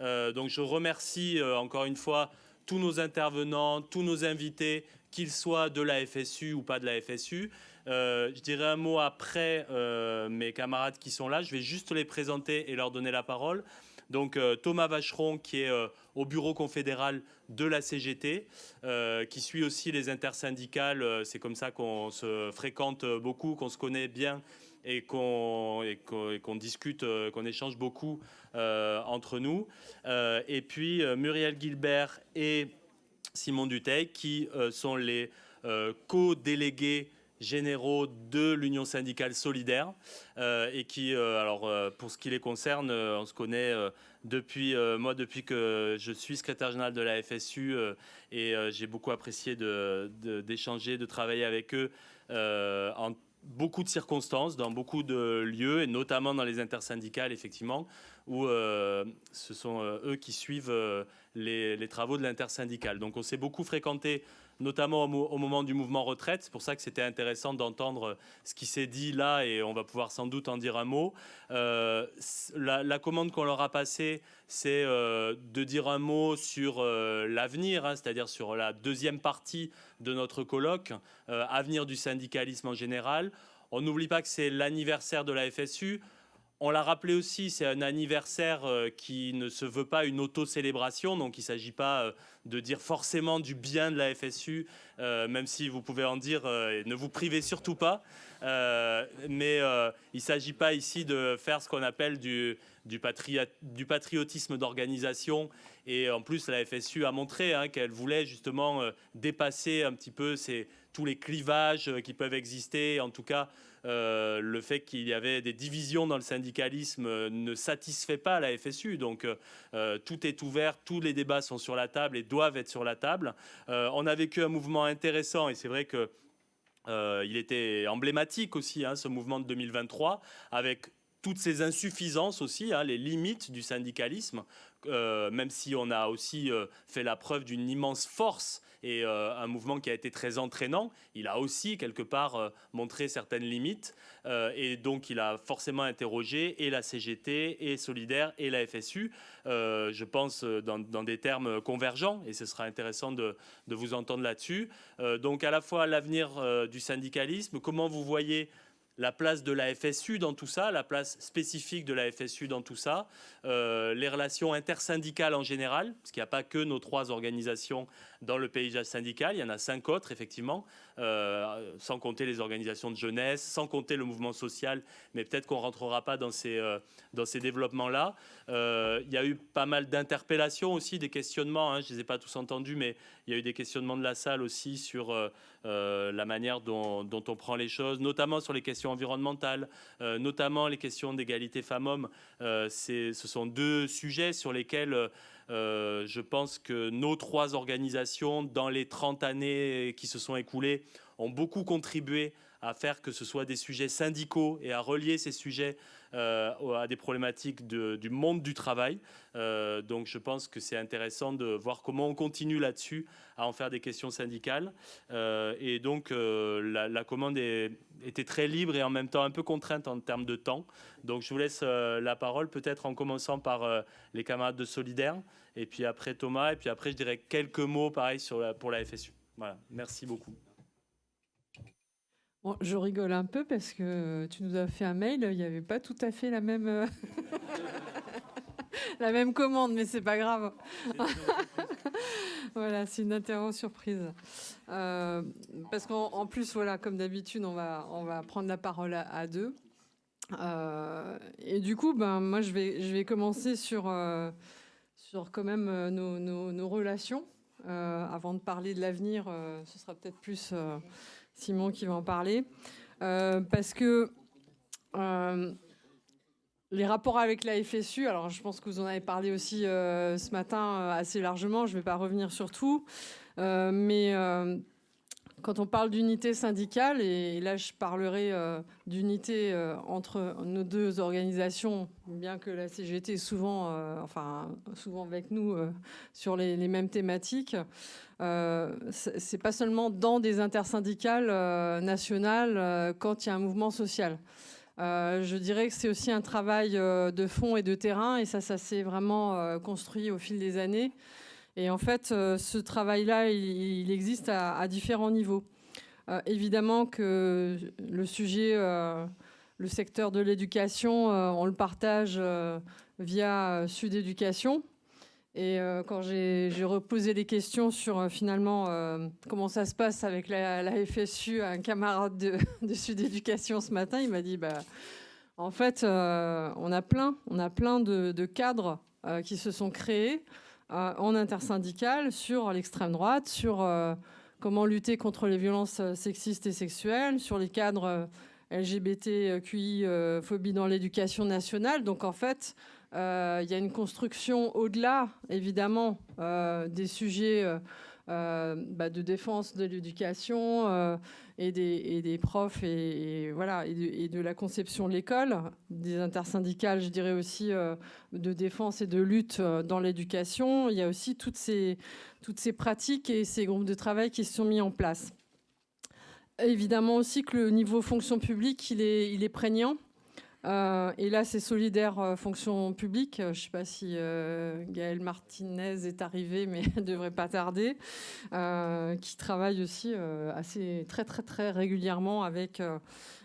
Donc je remercie encore une fois tous nos intervenants, tous nos invités, qu'ils soient de la FSU ou pas de la FSU. Je dirai un mot après mes camarades qui sont là. Je vais juste les présenter et leur donner la parole. Donc Thomas Vacheron qui est au bureau confédéral de la CGT, qui suit aussi les intersyndicales. C'est comme ça qu'on se fréquente beaucoup, qu'on se connaît bien et qu'on discute, qu'on échange beaucoup entre nous. Et puis Muriel Gilbert et Simon Dutheil qui sont les co-délégués généraux de l'Union syndicale solidaire et qui, pour ce qui les concerne, on se connaît depuis que je suis secrétaire général de la FSU et j'ai beaucoup apprécié d'échanger, de travailler avec eux en beaucoup de circonstances, dans beaucoup de lieux, et notamment dans les intersyndicales, effectivement, où ce sont eux qui suivent les travaux de l'intersyndicale. Donc on s'est beaucoup fréquenté, notamment au moment du mouvement retraite. C'est pour ça que c'était intéressant d'entendre ce qui s'est dit là, et on va pouvoir sans doute en dire un mot. La commande qu'on leur a passée, c'est de dire un mot sur l'avenir, c'est-à-dire sur la deuxième partie de notre colloque, avenir du syndicalisme en général. On n'oublie pas que c'est l'anniversaire de la FSU. On l'a rappelé aussi, c'est un anniversaire qui ne se veut pas une auto-célébration, donc il ne s'agit pas de dire forcément du bien de la FSU, même si vous pouvez en dire, ne vous privez surtout pas. Mais il ne s'agit pas ici de faire ce qu'on appelle du patriotisme d'organisation. Et en plus, la FSU a montré qu'elle voulait justement dépasser un petit peu tous les clivages qui peuvent exister, en tout cas. Le fait qu'il y avait des divisions dans le syndicalisme ne satisfait pas la FSU. Donc tout est ouvert, tous les débats sont sur la table et doivent être sur la table. On a vécu un mouvement intéressant et c'est vrai que il était emblématique aussi, ce mouvement de 2023, avec toutes ces insuffisances aussi, les limites du syndicalisme, même si on a aussi fait la preuve d'une immense force et un mouvement qui a été très entraînant, il a aussi quelque part montré certaines limites et donc il a forcément interrogé et la CGT et Solidaire et la FSU, je pense dans des termes convergents, et ce sera intéressant de vous entendre là-dessus. Donc à la fois l'avenir du syndicalisme, comment vous voyez la place de la FSU dans tout ça, la place spécifique de la FSU dans tout ça, les relations intersyndicales en général, parce qu'il n'y a pas que nos 3 organisations dans le paysage syndical, il y en a 5 autres effectivement, sans compter les organisations de jeunesse, sans compter le mouvement social, mais peut-être qu'on ne rentrera pas dans ces développements-là. Il y a eu pas mal d'interpellations aussi, des questionnements, je ne les ai pas tous entendus, mais il y a eu des questionnements de la salle aussi sur la manière dont on prend les choses, notamment sur les questions environnementales, notamment les questions d'égalité femmes-hommes. Ce sont 2 sujets sur lesquels je pense que nos 3 organisations, dans les 30 années qui se sont écoulées, ont beaucoup contribué à faire que ce soit des sujets syndicaux et à relier ces sujets à des problématiques du monde du travail. Donc je pense que c'est intéressant de voir comment on continue là-dessus à en faire des questions syndicales. Et donc la commande était très libre et en même temps un peu contrainte en termes de temps. Donc je vous laisse la parole, peut-être en commençant par les camarades de Solidaire, et puis après Thomas, et puis après je dirais quelques mots pareil pour la FSU. Voilà, merci beaucoup. Bon, je rigole un peu parce que tu nous as fait un mail, il n'y avait pas tout à fait la même, la même commande, mais c'est pas grave. Voilà, c'est une interro surprise. Parce qu'en plus, voilà, comme d'habitude, on va prendre la parole à 2. Et du coup, moi, je vais commencer sur quand même nos relations. Avant de parler de l'avenir, ce sera peut-être plus Simon qui va en parler. Parce que les rapports avec la FSU, alors je pense que vous en avez parlé aussi ce matin assez largement, je ne vais pas revenir sur tout, mais quand on parle d'unité syndicale, et là je parlerai d'unité entre nos 2 organisations, bien que la CGT est souvent avec nous sur les mêmes thématiques, c'est pas seulement dans des intersyndicales nationales quand il y a un mouvement social. Je dirais que c'est aussi un travail de fond et de terrain, et ça s'est vraiment construit au fil des années. Et en fait, ce travail-là, il existe à différents niveaux. Évidemment que le sujet, le secteur de l'éducation, on le partage via Sud Éducation. Et quand j'ai reposé des questions sur finalement comment ça se passe avec la FSU à un camarade de Sud Éducation ce matin, il m'a dit en fait, on a plein de cadres qui se sont créés en intersyndical sur l'extrême droite, sur comment lutter contre les violences sexistes et sexuelles, sur les cadres LGBTQI, phobie dans l'éducation nationale. Donc en fait, il y a une construction au-delà, évidemment, des sujets de défense de l'éducation et des profs et de la conception de l'école, des intersyndicales, je dirais aussi, de défense et de lutte dans l'éducation. Il y a aussi toutes ces pratiques et ces groupes de travail qui se sont mis en place. Évidemment aussi que le niveau fonction publique, il est prégnant. Et là, c'est Solidaire Fonction Publique. Je ne sais pas si Gaëlle Martinez est arrivée, mais elle ne devrait pas tarder. Qui travaille aussi très, très, très régulièrement avec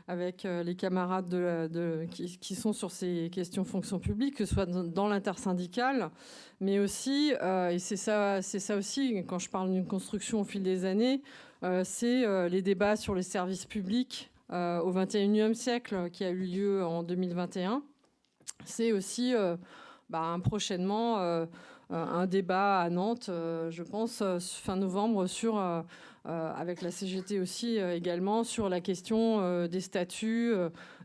les camarades qui sont sur ces questions fonction publique, que ce soit dans l'intersyndicale, mais aussi, et c'est ça aussi, quand je parle d'une construction au fil des années, c'est les débats sur les services publics au XXIe siècle qui a eu lieu en 2021. C'est aussi prochainement un débat à Nantes, je pense, fin novembre, avec la CGT aussi également, sur la question des statuts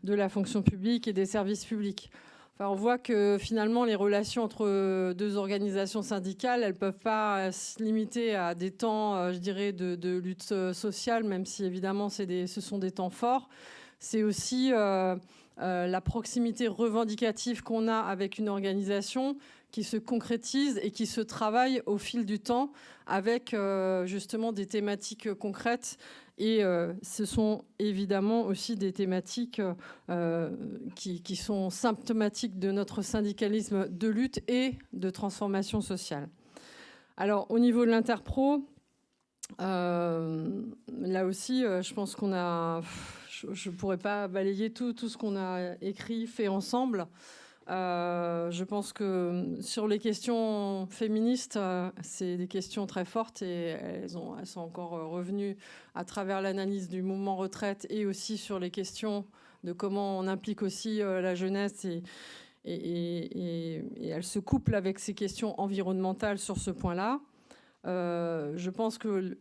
de la fonction publique et des services publics. Enfin, on voit que finalement, les relations entre deux organisations syndicales, elles ne peuvent pas se limiter à des temps, je dirais, de lutte sociale, même si évidemment, ce sont des temps forts. C'est aussi la proximité revendicative qu'on a avec une organisation qui se concrétise et qui se travaille au fil du temps avec justement des thématiques concrètes. Et ce sont évidemment aussi des thématiques qui sont symptomatiques de notre syndicalisme de lutte et de transformation sociale. Alors, au niveau de l'Interpro, là aussi, je pense qu'on a... Je ne pourrais pas balayer tout ce qu'on a écrit, fait ensemble. Je pense que sur les questions féministes, c'est des questions très fortes et elles sont encore revenues à travers l'analyse du mouvement retraite et aussi sur les questions de comment on implique aussi la jeunesse et elles se couplent avec ces questions environnementales sur ce point-là. Je pense que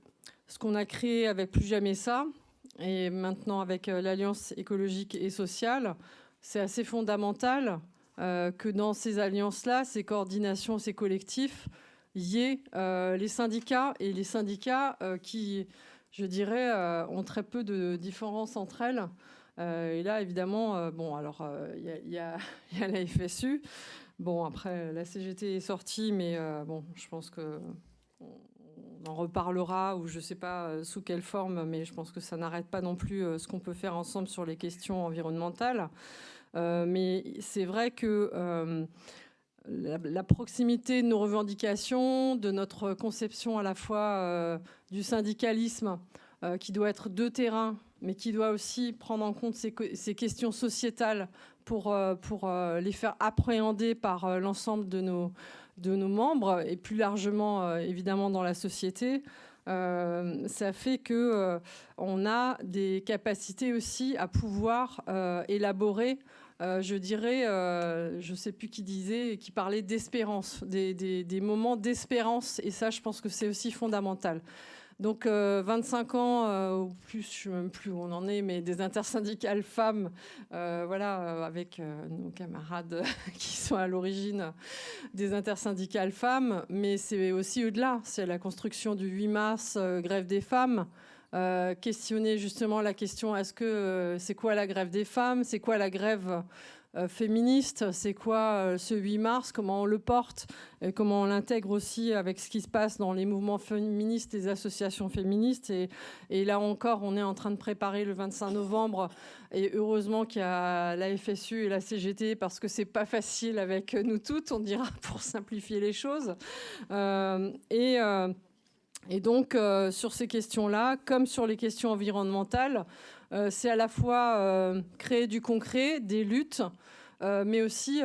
ce qu'on a créé avec Plus Jamais Ça et maintenant avec l'Alliance écologique et sociale, c'est assez fondamental que dans ces alliances-là, ces coordinations, ces collectifs, il y ait les syndicats et les syndicats qui, je dirais, ont très peu de différences entre elles. Et là, évidemment, il y a la FSU. Bon, après, la CGT est sortie, mais je pense que on en reparlera, ou je ne sais pas sous quelle forme, mais je pense que ça n'arrête pas non plus ce qu'on peut faire ensemble sur les questions environnementales. Mais c'est vrai que la proximité de nos revendications, de notre conception à la fois du syndicalisme qui doit être de terrain, mais qui doit aussi prendre en compte ces questions sociétales pour les faire appréhender par l'ensemble de nos membres et plus largement évidemment dans la société. Ça fait que on a des capacités aussi à pouvoir élaborer, je dirais, je ne sais plus qui parlait d'espérance, des moments d'espérance, et ça, je pense que c'est aussi fondamental. Donc 25 ans ou plus, je ne sais même plus où on en est, mais des intersyndicales femmes, avec nos camarades qui sont à l'origine des intersyndicales femmes, mais c'est aussi au-delà, c'est la construction du 8 mars, grève des femmes, questionner justement la question, est-ce que c'est quoi la grève des femmes, c'est quoi la grève féministe, c'est quoi ce 8 mars, comment on le porte, et comment on l'intègre aussi avec ce qui se passe dans les mouvements féministes, les associations féministes. Et là encore, on est en train de préparer le 25 novembre. Et heureusement qu'il y a la FSU et la CGT, parce que c'est pas facile avec nous toutes, on dira, pour simplifier les choses. Et donc, sur ces questions-là, comme sur les questions environnementales, c'est à la fois créer du concret, des luttes, mais aussi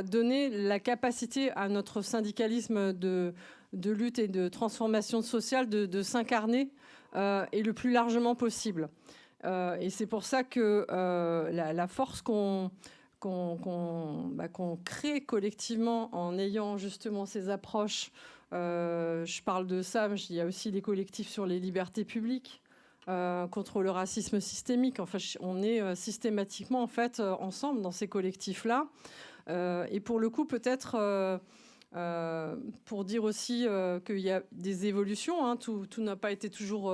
donner la capacité à notre syndicalisme de lutte et de transformation sociale de s'incarner et le plus largement possible. Et c'est pour ça que la force qu'on crée collectivement en ayant justement ces approches, je parle de ça, mais il y a aussi les collectifs sur les libertés publiques, contre le racisme systémique. Enfin, on est systématiquement en fait ensemble dans ces collectifs-là. Et pour le coup, peut-être pour dire aussi qu'il y a des évolutions, hein, tout n'a pas été toujours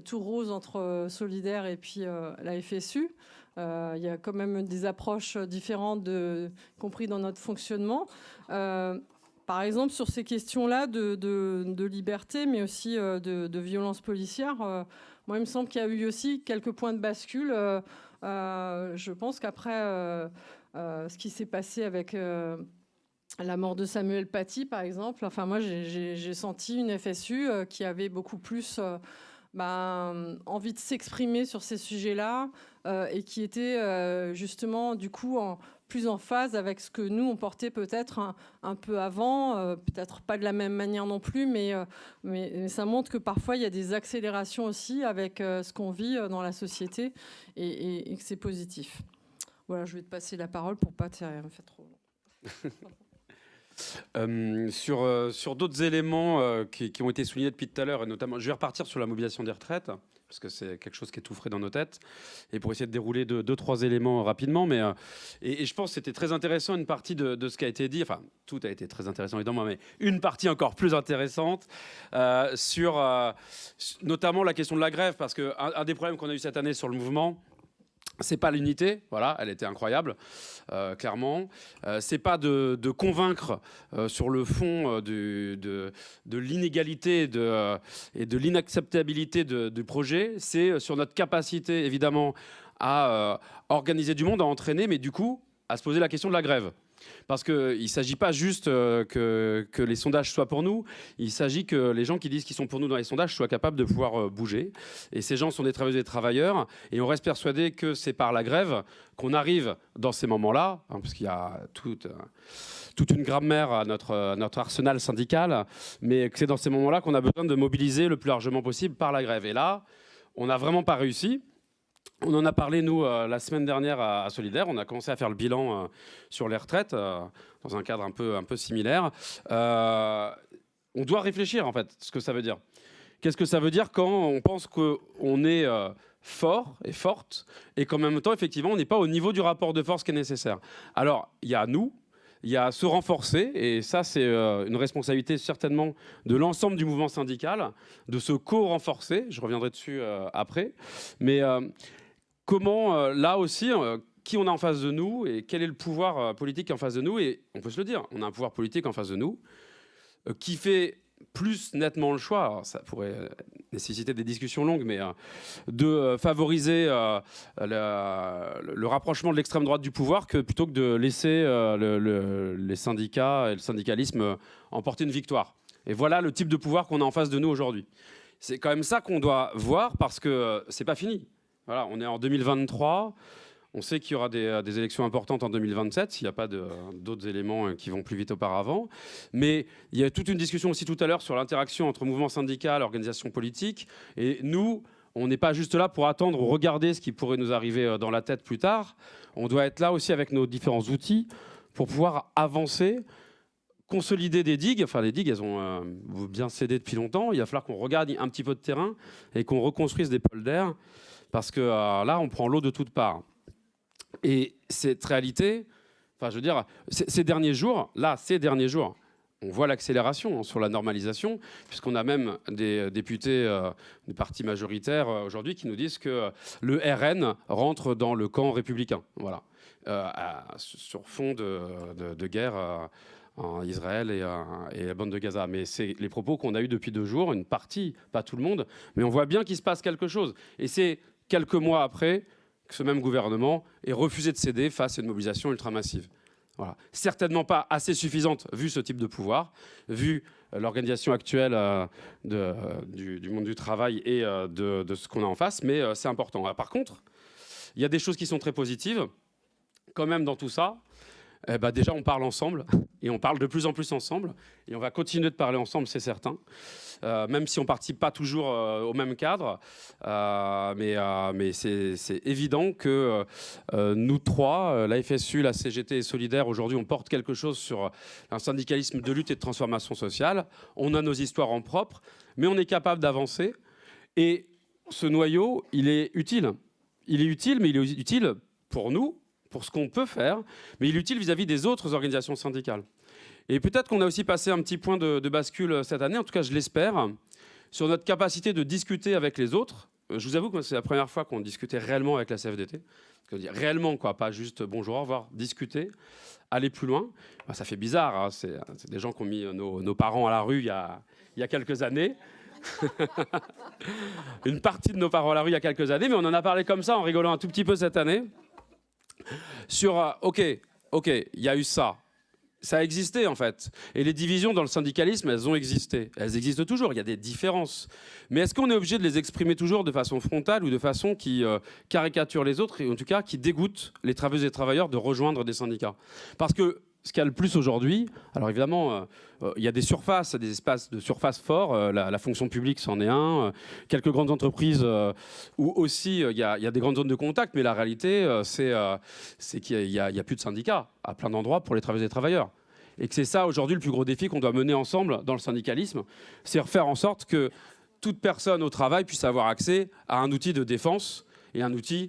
tout rose entre Solidaire et puis la FSU. Il y a quand même des approches différentes, compris dans notre fonctionnement. Par exemple, sur ces questions-là de liberté, mais aussi de violence policière, moi, il me semble qu'il y a eu aussi quelques points de bascule. Je pense qu'après ce qui s'est passé avec la mort de Samuel Paty, par exemple, enfin, moi, j'ai senti une FSU qui avait beaucoup plus envie de s'exprimer sur ces sujets-là et qui était justement, du coup, plus en phase avec ce que nous, on portait peut-être un peu avant, peut-être pas de la même manière non plus, mais ça montre que parfois, il y a des accélérations aussi avec ce qu'on vit dans la société et que c'est positif. Voilà, je vais te passer la parole pour pas te faire trop long. Sur d'autres éléments qui ont été soulignés depuis tout à l'heure, et notamment, je vais repartir sur la mobilisation des retraites, parce que c'est quelque chose qui est tout frais dans nos têtes, et pour essayer de dérouler deux, trois éléments rapidement. Mais, et je pense que c'était très intéressant, une partie de ce qui a été dit, enfin, tout a été très intéressant évidemment, mais une partie encore plus intéressante sur notamment la question de la grève, parce qu'un des problèmes qu'on a eu cette année sur le mouvement, c'est pas l'unité, voilà, elle était incroyable, clairement. C'est pas de convaincre sur le fond de l'inégalité et de l'inacceptabilité du projet. C'est sur notre capacité, évidemment, à organiser du monde, à entraîner, mais du coup, à se poser la question de la grève. Parce qu'il ne s'agit pas juste que les sondages soient pour nous, il s'agit que les gens qui disent qu'ils sont pour nous dans les sondages soient capables de pouvoir bouger. Et ces gens sont des travailleuses et des travailleurs, et on reste persuadé que c'est par la grève qu'on arrive dans ces moments-là, hein, parce qu'il y a toute une grammaire à notre arsenal syndical, mais que c'est dans ces moments-là qu'on a besoin de mobiliser le plus largement possible par la grève. Et là, on n'a vraiment pas réussi. On en a parlé, nous, la semaine dernière à Solidaire. On a commencé à faire le bilan sur les retraites, dans un cadre un peu similaire. On doit réfléchir, en fait, ce que ça veut dire. Qu'est-ce que ça veut dire quand on pense qu'on est fort et forte, et qu'en même temps, effectivement, on n'est pas au niveau du rapport de force qui est nécessaire. Alors, il y a nous, il y a se renforcer, et ça, c'est une responsabilité certainement de l'ensemble du mouvement syndical, de se co-renforcer. Je reviendrai dessus après. Mais comment, là aussi, qui on a en face de nous et quel est le pouvoir politique en face de nous? Et on peut se le dire, on a un pouvoir politique en face de nous qui fait plus nettement le choix, alors ça pourrait nécessiter des discussions longues, mais de favoriser le rapprochement de l'extrême droite du pouvoir plutôt que de laisser les syndicats et le syndicalisme emporter une victoire. Et voilà le type de pouvoir qu'on a en face de nous aujourd'hui. C'est quand même ça qu'on doit voir, parce que c'est pas fini. Voilà, on est en 2023. On sait qu'il y aura des élections importantes en 2027, s'il n'y a pas d'autres éléments qui vont plus vite auparavant. Mais il y a toute une discussion aussi tout à l'heure sur l'interaction entre mouvement syndical et organisation politique. Et nous, on n'est pas juste là pour attendre ou regarder ce qui pourrait nous arriver dans la tête plus tard. On doit être là aussi avec nos différents outils pour pouvoir avancer, consolider des digues. Enfin, les digues, elles ont bien cédé depuis longtemps. Il va falloir qu'on regarde un petit peu de terrain et qu'on reconstruise des pôles d'air, parce que là, on prend l'eau de toutes parts. Et cette réalité, enfin, je veux dire, ces derniers jours, on voit l'accélération sur la normalisation, puisqu'on a même des députés des partis majoritaires aujourd'hui qui nous disent que le RN rentre dans le camp républicain. Voilà. Sur fond de guerre en Israël et la bande de Gaza. Mais c'est les propos qu'on a eus depuis 2 jours, une partie, pas tout le monde, mais on voit bien qu'il se passe quelque chose. Et c'est quelques mois après que ce même gouvernement ait refusé de céder face à une mobilisation ultramassive. Voilà. Certainement pas assez suffisante vu ce type de pouvoir, vu l'organisation actuelle du monde du travail et de ce qu'on a en face, mais c'est important. Par contre, il y a des choses qui sont très positives. Quand même, dans tout ça, déjà, on parle ensemble, et on parle de plus en plus ensemble, et on va continuer de parler ensemble, c'est certain, même si on ne participe pas toujours au même cadre, mais c'est évident que nous trois, la FSU, la CGT et Solidaire, aujourd'hui, on porte quelque chose sur un syndicalisme de lutte et de transformation sociale. On a nos histoires en propre, mais on est capable d'avancer, et ce noyau, il est utile. Il est utile, mais il est utile pour nous, pour ce qu'on peut faire, mais il est utile vis-à-vis des autres organisations syndicales. Et peut-être qu'on a aussi passé un petit point de bascule cette année, en tout cas je l'espère, sur notre capacité de discuter avec les autres. Je vous avoue que c'est la première fois qu'on discutait réellement avec la CFDT. Réellement, quoi, pas juste bonjour, au revoir, discuter, aller plus loin. Ça fait bizarre, hein, c'est des gens qui ont mis nos parents à la rue il y a quelques années. Une partie de nos parents à la rue il y a quelques années, mais on en a parlé comme ça en rigolant un tout petit peu cette année. Sur, ok, il y a eu ça. Ça a existé, en fait. Et les divisions dans le syndicalisme, elles ont existé. Elles existent toujours, il y a des différences. Mais est-ce qu'on est obligé de les exprimer toujours de façon frontale ou de façon qui caricature les autres, et en tout cas qui dégoûte les travailleuses et travailleurs de rejoindre des syndicats? Parce que ce qu'il y a le plus aujourd'hui, alors évidemment, il y a des surfaces, des espaces de surface forts, la fonction publique c'en est un, quelques grandes entreprises où aussi il y a des grandes zones de contact, mais la réalité, c'est qu'il n'y a plus de syndicats à plein d'endroits pour les travailleuses et travailleurs. Et que c'est ça aujourd'hui le plus gros défi qu'on doit mener ensemble dans le syndicalisme, c'est faire en sorte que toute personne au travail puisse avoir accès à un outil de défense et un outil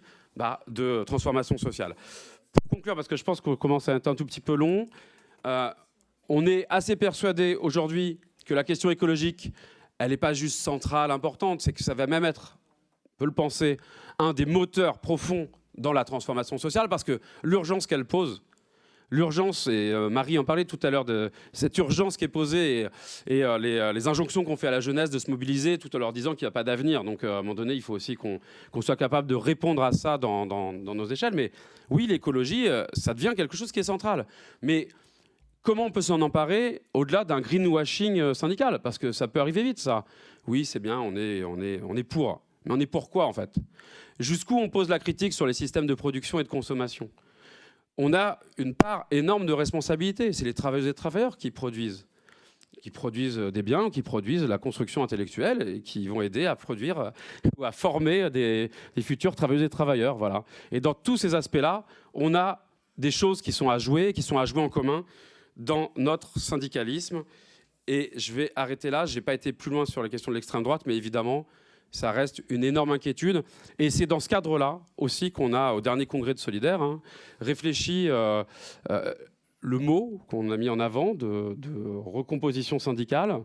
de transformation sociale. Pour conclure, parce que je pense qu'on commence à être un tout petit peu long, on est assez persuadé aujourd'hui que la question écologique, elle n'est pas juste centrale, importante, c'est que ça va même être, on peut le penser, un des moteurs profonds dans la transformation sociale, parce que l'urgence qu'elle pose, l'urgence, et Marie en parlait tout à l'heure, de cette urgence qui est posée et les injonctions qu'on fait à la jeunesse de se mobiliser tout en leur disant qu'il n'y a pas d'avenir. Donc à un moment donné, il faut aussi qu'on soit capable de répondre à ça dans nos échelles. Mais oui, l'écologie, ça devient quelque chose qui est central. Mais comment on peut s'en emparer au-delà d'un greenwashing syndical? Parce que ça peut arriver vite, ça. Oui, c'est bien, on est pour. Mais on est pour quoi, en fait? Jusqu'où on pose la critique sur les systèmes de production et de consommation? On a une part énorme de responsabilité. C'est les travailleuses et travailleurs qui produisent des biens, qui produisent la construction intellectuelle et qui vont aider à produire ou à former des futurs travailleuses et travailleurs. Voilà. Et dans tous ces aspects-là, on a des choses qui sont à jouer en commun dans notre syndicalisme. Et je vais arrêter là. Je n'ai pas été plus loin sur la question de l'extrême droite, mais évidemment, ça reste une énorme inquiétude. Et c'est dans ce cadre-là aussi qu'on a, au dernier congrès de Solidaire, réfléchi le mot qu'on a mis en avant de recomposition syndicale,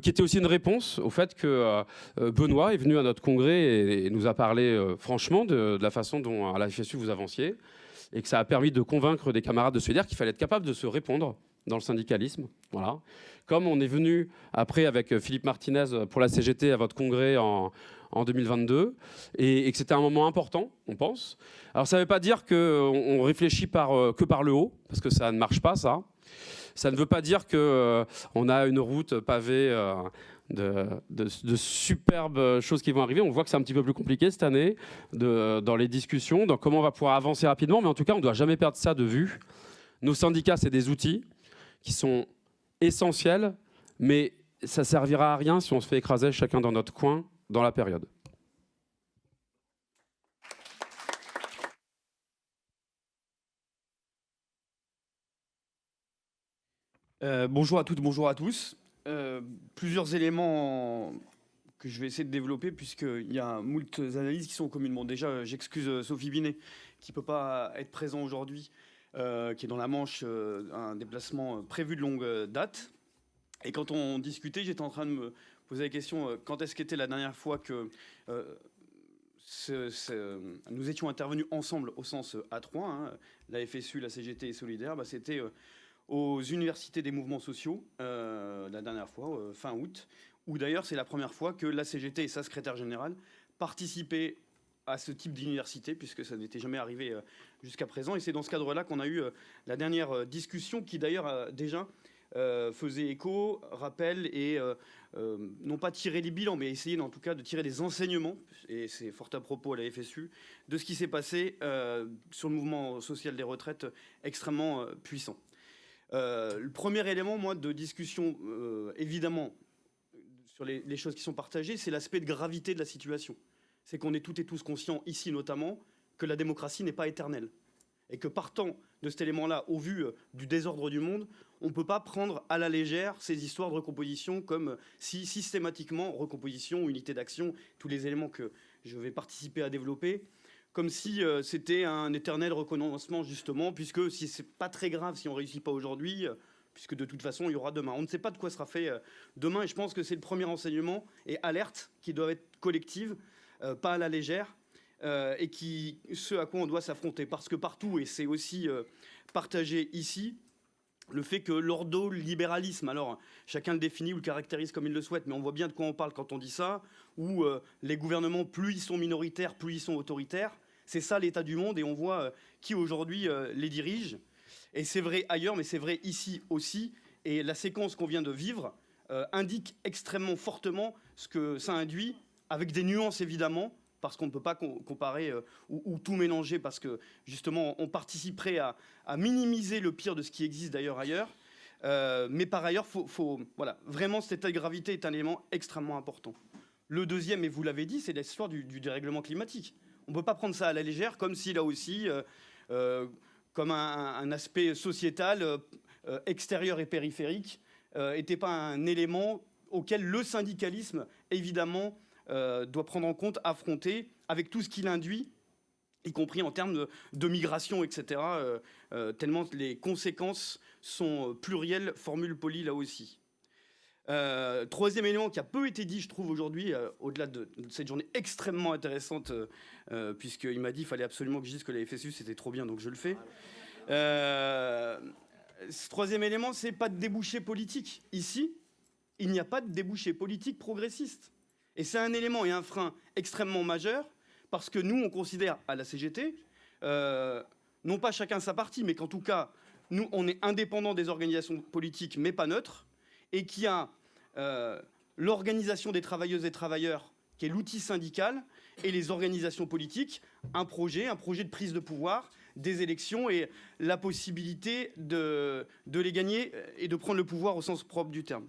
qui était aussi une réponse au fait que Benoît est venu à notre congrès et nous a parlé franchement de la façon dont à la FSU vous avanciez, et que ça a permis de convaincre des camarades de Solidaire qu'il fallait être capable de se répondre dans le syndicalisme. Voilà. Comme on est venu après avec Philippe Martinez pour la CGT à votre congrès en 2022, et que c'était un moment important, on pense. Alors ça ne veut pas dire qu'on réfléchit que par le haut, parce que ça ne marche pas, ça. Ça ne veut pas dire qu'on a une route pavée de superbes choses qui vont arriver. On voit que c'est un petit peu plus compliqué cette année dans les discussions, dans comment on va pouvoir avancer rapidement, mais en tout cas, on ne doit jamais perdre ça de vue. Nos syndicats, c'est des outils qui sont essentiels, mais ça ne servira à rien si on se fait écraser chacun dans notre coin dans la période. Bonjour à toutes, bonjour à tous. Plusieurs éléments que je vais essayer de développer, puisqu'il y a moult analyses qui sont communes. Bon, déjà, j'excuse Sophie Binet, qui ne peut pas être présent aujourd'hui, qui est dans la Manche, un déplacement prévu de longue date. Et quand on discutait, j'étais en train de me poser la question, quand est-ce qu'était la dernière fois que nous étions intervenus ensemble au sens A3, hein, la FSU, la CGT et Solidaire, c'était aux universités des mouvements sociaux, la dernière fois, fin août, où d'ailleurs c'est la première fois que la CGT et sa secrétaire générale participaient à ce type d'université, puisque ça n'était jamais arrivé jusqu'à présent. Et c'est dans ce cadre-là qu'on a eu la dernière discussion qui d'ailleurs déjà faisait écho, rappel et non pas tirer les bilans, mais essayer en tout cas de tirer des enseignements, et c'est fort à propos à la FSU, de ce qui s'est passé sur le mouvement social des retraites extrêmement puissant. Le premier élément, moi, de discussion, évidemment, sur les choses qui sont partagées, c'est l'aspect de gravité de la situation. C'est qu'on est toutes et tous conscients, ici notamment, que la démocratie n'est pas éternelle. Et que partant de cet élément-là, au vu du désordre du monde, on ne peut pas prendre à la légère ces histoires de recomposition comme si systématiquement, recomposition, unité d'action, tous les éléments que je vais participer à développer, comme si c'était un éternel recommencement justement, puisque si c'est pas très grave si on ne réussit pas aujourd'hui, puisque de toute façon il y aura demain. On ne sait pas de quoi sera fait demain, et je pense que c'est le premier enseignement et alerte qui doit être collective, pas à la légère. Et ce à quoi on doit s'affronter. Parce que partout, et c'est aussi partagé ici, le fait que l'ordolibéralisme, alors chacun le définit ou le caractérise comme il le souhaite, mais on voit bien de quoi on parle quand on dit ça, où les gouvernements, plus ils sont minoritaires, plus ils sont autoritaires, c'est ça l'état du monde, et on voit qui aujourd'hui les dirige. Et c'est vrai ailleurs, mais c'est vrai ici aussi, et la séquence qu'on vient de vivre indique extrêmement fortement ce que ça induit, avec des nuances évidemment, parce qu'on ne peut pas comparer ou tout mélanger, parce que justement on participerait à minimiser le pire de ce qui existe d'ailleurs ailleurs. Mais par ailleurs, voilà, vraiment cet état de gravité est un élément extrêmement important. Le deuxième, et vous l'avez dit, c'est l'histoire du dérèglement climatique. On ne peut pas prendre ça à la légère, comme si là aussi, comme un aspect sociétal extérieur et périphérique, n'était pas un élément auquel le syndicalisme, évidemment, doit prendre en compte, affronter, avec tout ce qu'il induit, y compris en termes de migration, etc. Tellement les conséquences sont plurielles, formule polie là aussi. Troisième élément qui a peu été dit, je trouve, aujourd'hui, au-delà de cette journée extrêmement intéressante, puisqu'il m'a dit qu'il fallait absolument que je dise que la FSU, c'était trop bien, donc je le fais. Ce troisième élément, c'est pas de débouché politique. Ici, il n'y a pas de débouché politique progressiste. Et c'est un élément et un frein extrêmement majeur, parce que nous, on considère à la CGT, non pas chacun sa partie, mais qu'en tout cas, nous, on est indépendant des organisations politiques, mais pas neutre, et qu'il y a l'organisation des travailleuses et travailleurs, qui est l'outil syndical, et les organisations politiques, un projet de prise de pouvoir, des élections, et la possibilité de les gagner et de prendre le pouvoir au sens propre du terme.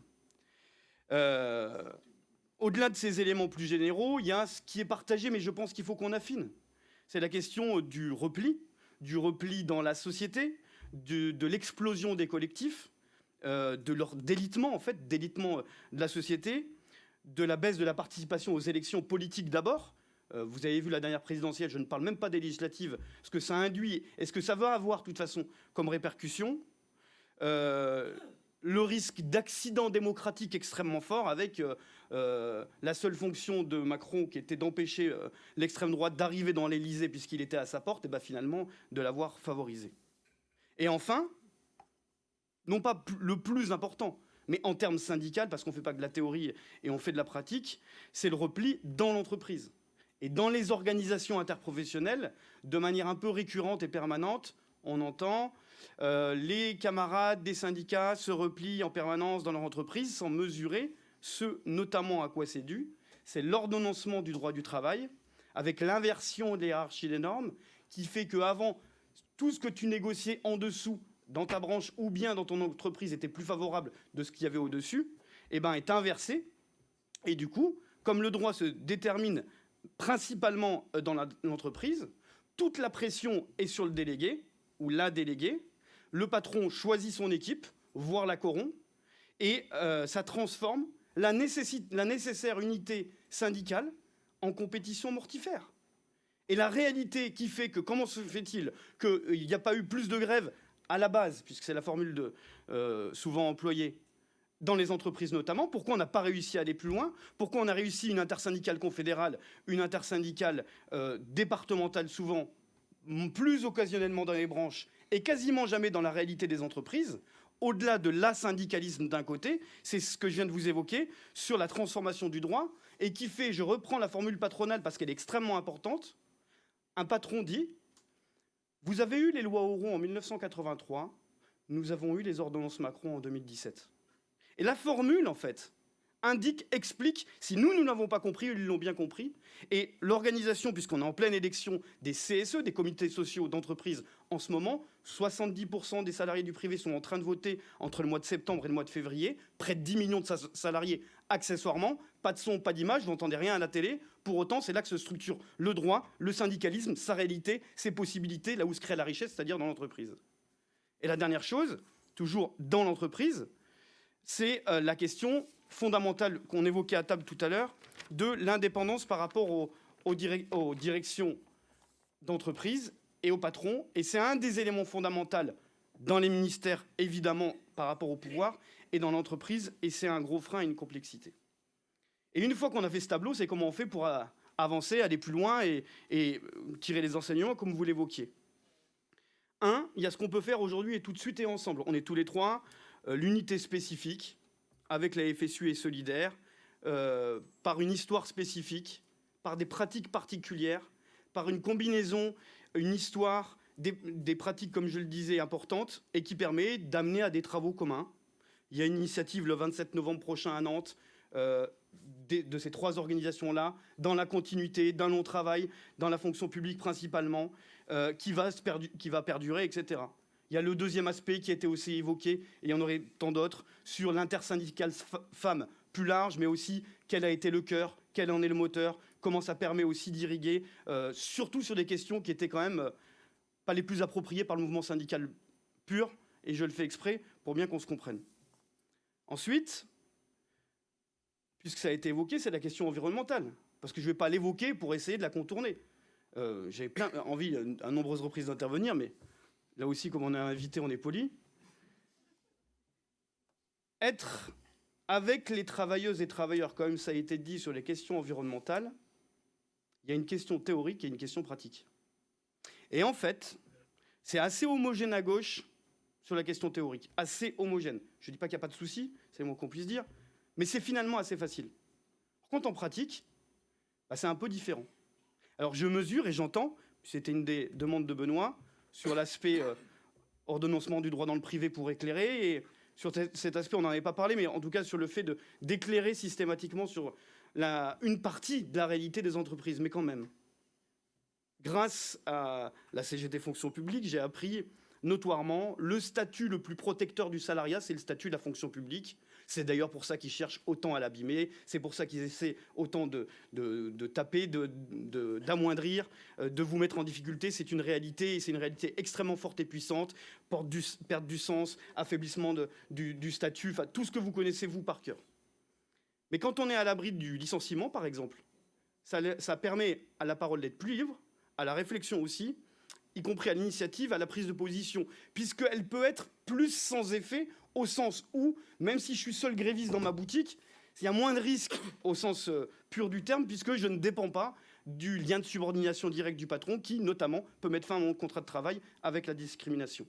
Au-delà de ces éléments plus généraux, il y a ce qui est partagé, mais je pense qu'il faut qu'on affine. C'est la question du repli dans la société, de l'explosion des collectifs, de leur délitement, en fait, délitement de la société, de la baisse de la participation aux élections politiques d'abord. Vous avez vu la dernière présidentielle, je ne parle même pas des législatives, ce que ça induit et ce que ça va avoir, de toute façon, comme répercussion. Le risque d'accident démocratique extrêmement fort, avec la seule fonction de Macron qui était d'empêcher l'extrême droite d'arriver dans l'Élysée puisqu'il était à sa porte, et finalement de l'avoir favorisé. Et enfin, non pas le plus important, mais en termes syndicaux, parce qu'on ne fait pas que de la théorie et on fait de la pratique, c'est le repli dans l'entreprise. Et dans les organisations interprofessionnelles, de manière un peu récurrente et permanente, on entend les camarades des syndicats se replient en permanence dans leur entreprise sans mesurer ce notamment à quoi c'est dû. C'est l'ordonnancement du droit du travail, avec l'inversion des hiérarchies des normes, qui fait qu'avant, tout ce que tu négociais en dessous dans ta branche ou bien dans ton entreprise était plus favorable de ce qu'il y avait au-dessus, est inversé. Et du coup, comme le droit se détermine principalement dans l'entreprise, toute la pression est sur le délégué ou la déléguée. Le patron choisit son équipe, voire la corrompt, et ça transforme la nécessaire unité syndicale en compétition mortifère. Et la réalité qui fait que, comment se fait-il qu'il n'y a pas eu plus de grèves à la base, puisque c'est la formule souvent employée, dans les entreprises notamment. Pourquoi on n'a pas réussi à aller plus loin? Pourquoi on a réussi une intersyndicale confédérale, une intersyndicale départementale souvent, plus occasionnellement dans les branches et quasiment jamais dans la réalité des entreprises? Au-delà de l'asyndicalisme d'un côté, c'est ce que je viens de vous évoquer sur la transformation du droit et qui fait, je reprends la formule patronale parce qu'elle est extrêmement importante, un patron dit « Vous avez eu les lois Auron en 1983, nous avons eu les ordonnances Macron en 2017. » Et la formule, en fait, indique, explique, si nous n'avons pas compris, ils l'ont bien compris. Et l'organisation, puisqu'on est en pleine élection des CSE, des comités sociaux d'entreprise en ce moment, 70% des salariés du privé sont en train de voter entre le mois de septembre et le mois de février, près de 10 millions de salariés accessoirement, pas de son, pas d'image, vous n'entendez rien à la télé. Pour autant, c'est là que se structure le droit, le syndicalisme, sa réalité, ses possibilités, là où se crée la richesse, c'est-à-dire dans l'entreprise. Et la dernière chose, toujours dans l'entreprise, c'est la question fondamentale qu'on évoquait à table tout à l'heure de l'indépendance par rapport aux directions d'entreprise et aux patrons. Et c'est un des éléments fondamentaux dans les ministères, évidemment, par rapport au pouvoir, et dans l'entreprise, et c'est un gros frein et une complexité. Et une fois qu'on a fait ce tableau, c'est comment on fait pour avancer, aller plus loin et tirer les enseignements, comme vous l'évoquiez. Il y a ce qu'on peut faire aujourd'hui et tout de suite et ensemble. On est tous les trois, l'unité spécifique, avec la FSU et Solidaire, par une histoire spécifique, par des pratiques particulières, par une combinaison, une histoire, des pratiques, comme je le disais, importantes, et qui permet d'amener à des travaux communs. Il y a une initiative le 27 novembre prochain à Nantes, de ces trois organisations-là, dans la continuité d'un long travail, dans la fonction publique principalement, qui va perdurer, etc. Il y a le deuxième aspect qui a été aussi évoqué, et il y en aurait tant d'autres, sur l'intersyndicale femmes plus large, mais aussi quel a été le cœur, quel en est le moteur, comment ça permet aussi d'irriguer, surtout sur des questions qui étaient quand même pas les plus appropriées par le mouvement syndical pur, et je le fais exprès pour bien qu'on se comprenne. Ensuite, puisque ça a été évoqué, c'est la question environnementale, parce que je ne vais pas l'évoquer pour essayer de la contourner. J'ai envie à nombreuses reprises d'intervenir, mais là aussi, comme on est invité, on est poli. Être avec les travailleuses et travailleurs, comme ça a été dit sur les questions environnementales, il y a une question théorique et une question pratique. Et en fait, c'est assez homogène à gauche sur la question théorique, assez homogène. Je ne dis pas qu'il n'y a pas de souci, c'est le moins qu'on puisse dire, mais c'est finalement assez facile. Par contre, en pratique, c'est un peu différent. Alors je mesure et j'entends, c'était une des demandes de Benoît, sur l'aspect ordonnancement du droit dans le privé pour éclairer, et sur cet aspect on n'en avait pas parlé, mais en tout cas sur le fait d'éclairer systématiquement sur une partie de la réalité des entreprises, mais quand même. Grâce à la CGT Fonction publique, j'ai appris notoirement le statut le plus protecteur du salariat, c'est le statut de la fonction publique. C'est d'ailleurs pour ça qu'ils cherchent autant à l'abîmer, c'est pour ça qu'ils essaient autant de taper, d'amoindrir, de vous mettre en difficulté. C'est une réalité, et c'est une réalité extrêmement forte et puissante, perte du sens, affaiblissement du statut, enfin tout ce que vous connaissez vous par cœur. Mais quand on est à l'abri du licenciement, par exemple, ça permet à la parole d'être plus libre, à la réflexion aussi, y compris à l'initiative, à la prise de position, puisqu'elle peut être plus sans effet, au sens où, même si je suis seul gréviste dans ma boutique, il y a moins de risques au sens pur du terme, puisque je ne dépends pas du lien de subordination directe du patron, qui, notamment, peut mettre fin à mon contrat de travail avec la discrimination.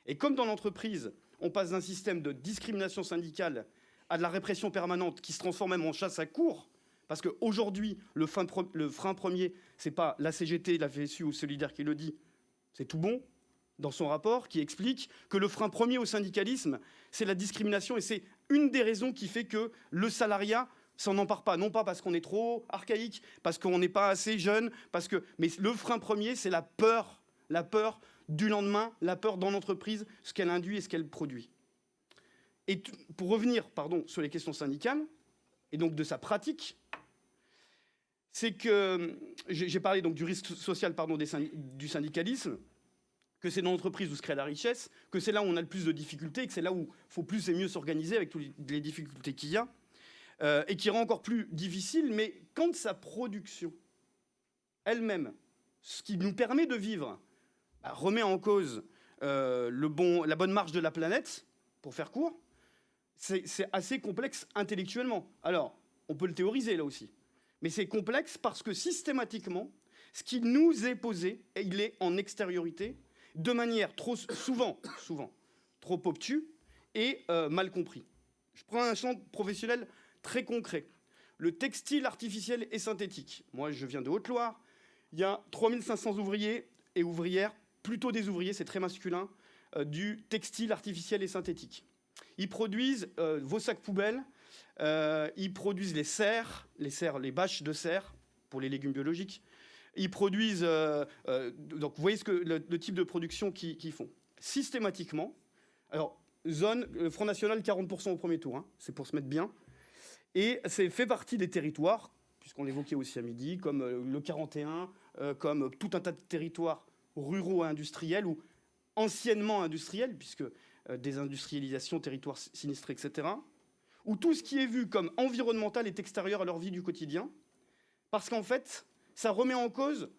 Et comme dans l'entreprise, on passe d'un système de discrimination syndicale à de la répression permanente qui se transforme même en chasse à courre, parce qu'aujourd'hui, le frein premier, ce n'est pas la CGT, la FSU ou Solidaire qui le dit, c'est tout bon, dans son rapport, qui explique que le frein premier au syndicalisme, c'est la discrimination, et c'est une des raisons qui fait que le salariat s'en empare pas, non pas parce qu'on est trop archaïque, parce qu'on n'est pas assez jeune, mais le frein premier, c'est la peur du lendemain, la peur dans l'entreprise, ce qu'elle induit et ce qu'elle produit. Et pour revenir, sur les questions syndicales, et donc de sa pratique, c'est que j'ai parlé donc du risque social du syndicalisme, que c'est dans l'entreprise où se crée la richesse, que c'est là où on a le plus de difficultés, et que c'est là où il faut plus et mieux s'organiser avec toutes les difficultés qu'il y a, et qui rend encore plus difficile, mais quand sa production elle-même, ce qui nous permet de vivre, remet en cause la bonne marche de la planète, pour faire court, c'est assez complexe intellectuellement. Alors, on peut le théoriser là aussi. Mais c'est complexe parce que systématiquement, ce qui nous est posé, il est en extériorité, de manière souvent trop obtus et mal compris. Je prends un champ professionnel très concret. Le textile artificiel et synthétique. Moi, je viens de Haute-Loire. Il y a 3500 ouvriers et ouvrières, plutôt des ouvriers, c'est très masculin, du textile artificiel et synthétique. Ils produisent vos sacs poubelles, ils produisent les bâches de serre pour les légumes biologiques. Ils produisent, donc vous voyez le type de production qu'ils font. Systématiquement, alors le Front National 40% au premier tour, hein, c'est pour se mettre bien, et c'est fait partie des territoires, puisqu'on l'évoquait aussi à midi, comme le 41, comme tout un tas de territoires ruraux et industriels, ou anciennement industriels, puisque désindustrialisation, territoires sinistrés, etc., où tout ce qui est vu comme environnemental est extérieur à leur vie du quotidien, parce qu'en fait, ça remet en cause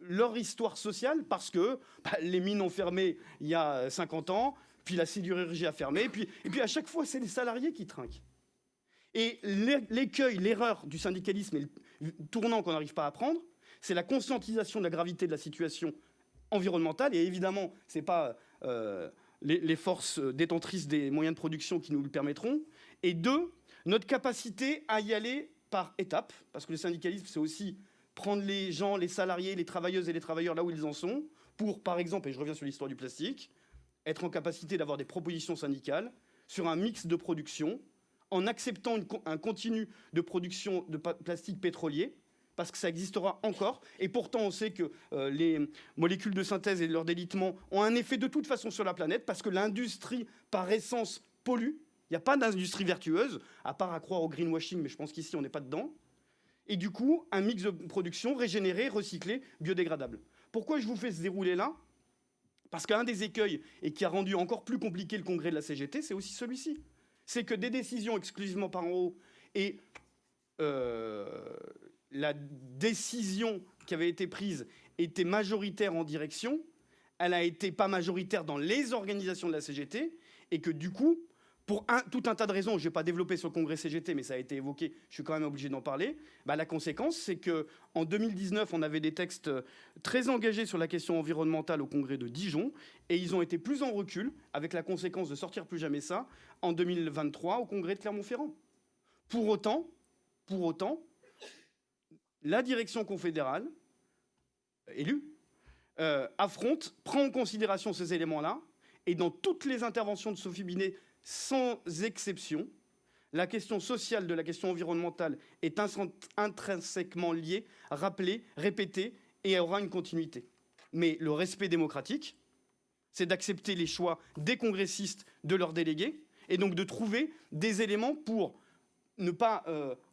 leur histoire sociale, parce que les mines ont fermé il y a 50 ans, puis la sidérurgie a fermé, et puis à chaque fois, c'est les salariés qui trinquent. Et l'écueil, l'erreur du syndicalisme et le tournant qu'on n'arrive pas à prendre, c'est la conscientisation de la gravité de la situation environnementale, et évidemment, ce n'est pas les forces détentrices des moyens de production qui nous le permettront, et deux, notre capacité à y aller par étapes, parce que le syndicalisme, c'est aussi prendre les gens, les salariés, les travailleuses et les travailleurs là où ils en sont, pour, par exemple, et je reviens sur l'histoire du plastique, être en capacité d'avoir des propositions syndicales sur un mix de production, en acceptant un continu de production de plastique pétrolier, parce que ça existera encore, et pourtant on sait que les molécules de synthèse et leur délitement ont un effet de toute façon sur la planète, parce que l'industrie, par essence, pollue. Il n'y a pas d'industrie vertueuse, à part à croire au greenwashing, mais je pense qu'ici on n'est pas dedans. Et du coup, un mix de production régénéré, recyclé, biodégradable. Pourquoi je vous fais ce déroulé-là ? Parce qu'un des écueils, et qui a rendu encore plus compliqué le congrès de la CGT, c'est aussi celui-ci. C'est que des décisions exclusivement par en haut et la décision qui avait été prise était majoritaire en direction, elle a été pas majoritaire dans les organisations de la CGT, et que du coup, pour tout un tas de raisons, je ne vais pas développer sur le congrès CGT, mais ça a été évoqué, je suis quand même obligé d'en parler, la conséquence, c'est qu'en 2019, on avait des textes très engagés sur la question environnementale au congrès de Dijon, et ils ont été plus en recul, avec la conséquence de sortir plus jamais ça, en 2023, au congrès de Clermont-Ferrand. Pour autant, la direction confédérale, élue, prend en considération ces éléments-là, et dans toutes les interventions de Sophie Binet, sans exception, la question sociale de la question environnementale est intrinsèquement liée, rappelée, répétée, et aura une continuité. Mais le respect démocratique, c'est d'accepter les choix des congressistes, de leurs délégués, et donc de trouver des éléments pour ne pas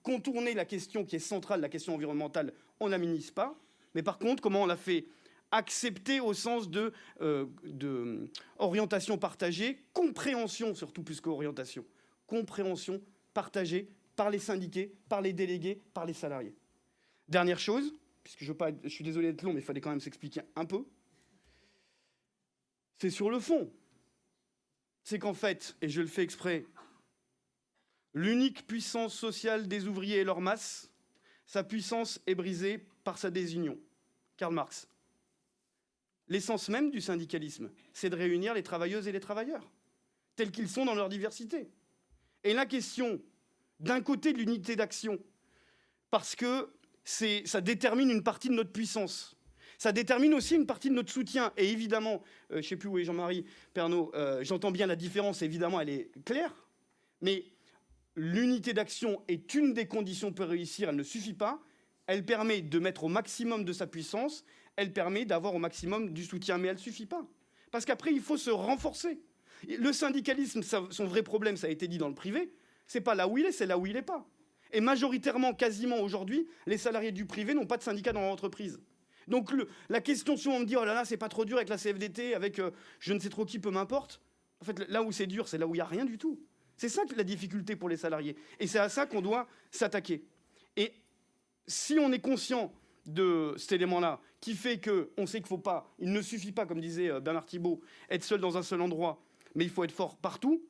contourner la question qui est centrale, la question environnementale, on ne la minimise pas, mais par contre, comment on la fait accepter au sens de orientation partagée, compréhension surtout plus qu'orientation, compréhension partagée par les syndiqués, par les délégués, par les salariés. Dernière chose, puisque je suis désolé d'être long, mais il fallait quand même s'expliquer un peu, c'est sur le fond. C'est qu'en fait, et je le fais exprès, l'unique puissance sociale des ouvriers et leur masse, sa puissance est brisée par sa désunion. Karl Marx. L'essence même du syndicalisme, c'est de réunir les travailleuses et les travailleurs, tels qu'ils sont dans leur diversité. Et la question, d'un côté, de l'unité d'action, parce que ça détermine une partie de notre puissance. Ça détermine aussi une partie de notre soutien. Et évidemment, je ne sais plus où est Jean-Marie Pernaut, j'entends bien la différence, évidemment, elle est claire, mais l'unité d'action est une des conditions pour réussir, elle ne suffit pas. Elle permet de mettre au maximum de sa puissance, elle permet d'avoir au maximum du soutien, mais elle ne suffit pas. Parce qu'après, il faut se renforcer. Le syndicalisme, son vrai problème, ça a été dit dans le privé, c'est pas là où il est, c'est là où il n'est pas. Et majoritairement, quasiment aujourd'hui, les salariés du privé n'ont pas de syndicat dans leur entreprise. Donc la question, souvent on me dit, oh là là, c'est pas trop dur avec la CFDT, avec je ne sais trop qui, peu m'importe. En fait, là où c'est dur, c'est là où il n'y a rien du tout. C'est ça la difficulté pour les salariés. Et c'est à ça qu'on doit s'attaquer. Et si on est conscient de cet élément-là, qui fait qu'on sait il ne suffit pas, comme disait Bernard Thibault, être seul dans un seul endroit, mais il faut être fort partout,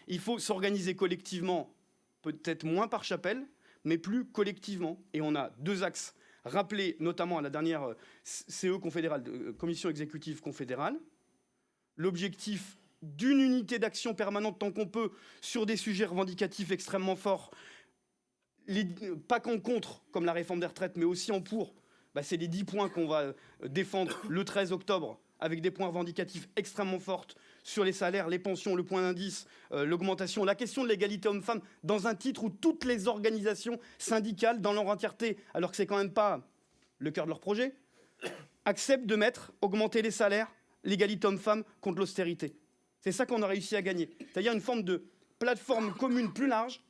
Il faut s'organiser collectivement, peut-être moins par chapelle, mais plus collectivement. Et on a 2 axes rappelés, notamment à la dernière CE confédérale, Commission exécutive confédérale. L'objectif d'une unité d'action permanente tant qu'on peut sur des sujets revendicatifs extrêmement forts, pas qu'en contre, comme la réforme des retraites, mais aussi en pour. C'est les 10 points qu'on va défendre le 13 octobre, avec des points revendicatifs extrêmement forts sur les salaires, les pensions, le point d'indice, l'augmentation, la question de l'égalité homme-femme, dans un titre où toutes les organisations syndicales, dans leur entièreté, alors que c'est quand même pas le cœur de leur projet, acceptent de augmenter les salaires, l'égalité homme-femme contre l'austérité. C'est ça qu'on a réussi à gagner. C'est-à-dire une forme de plateforme commune plus large.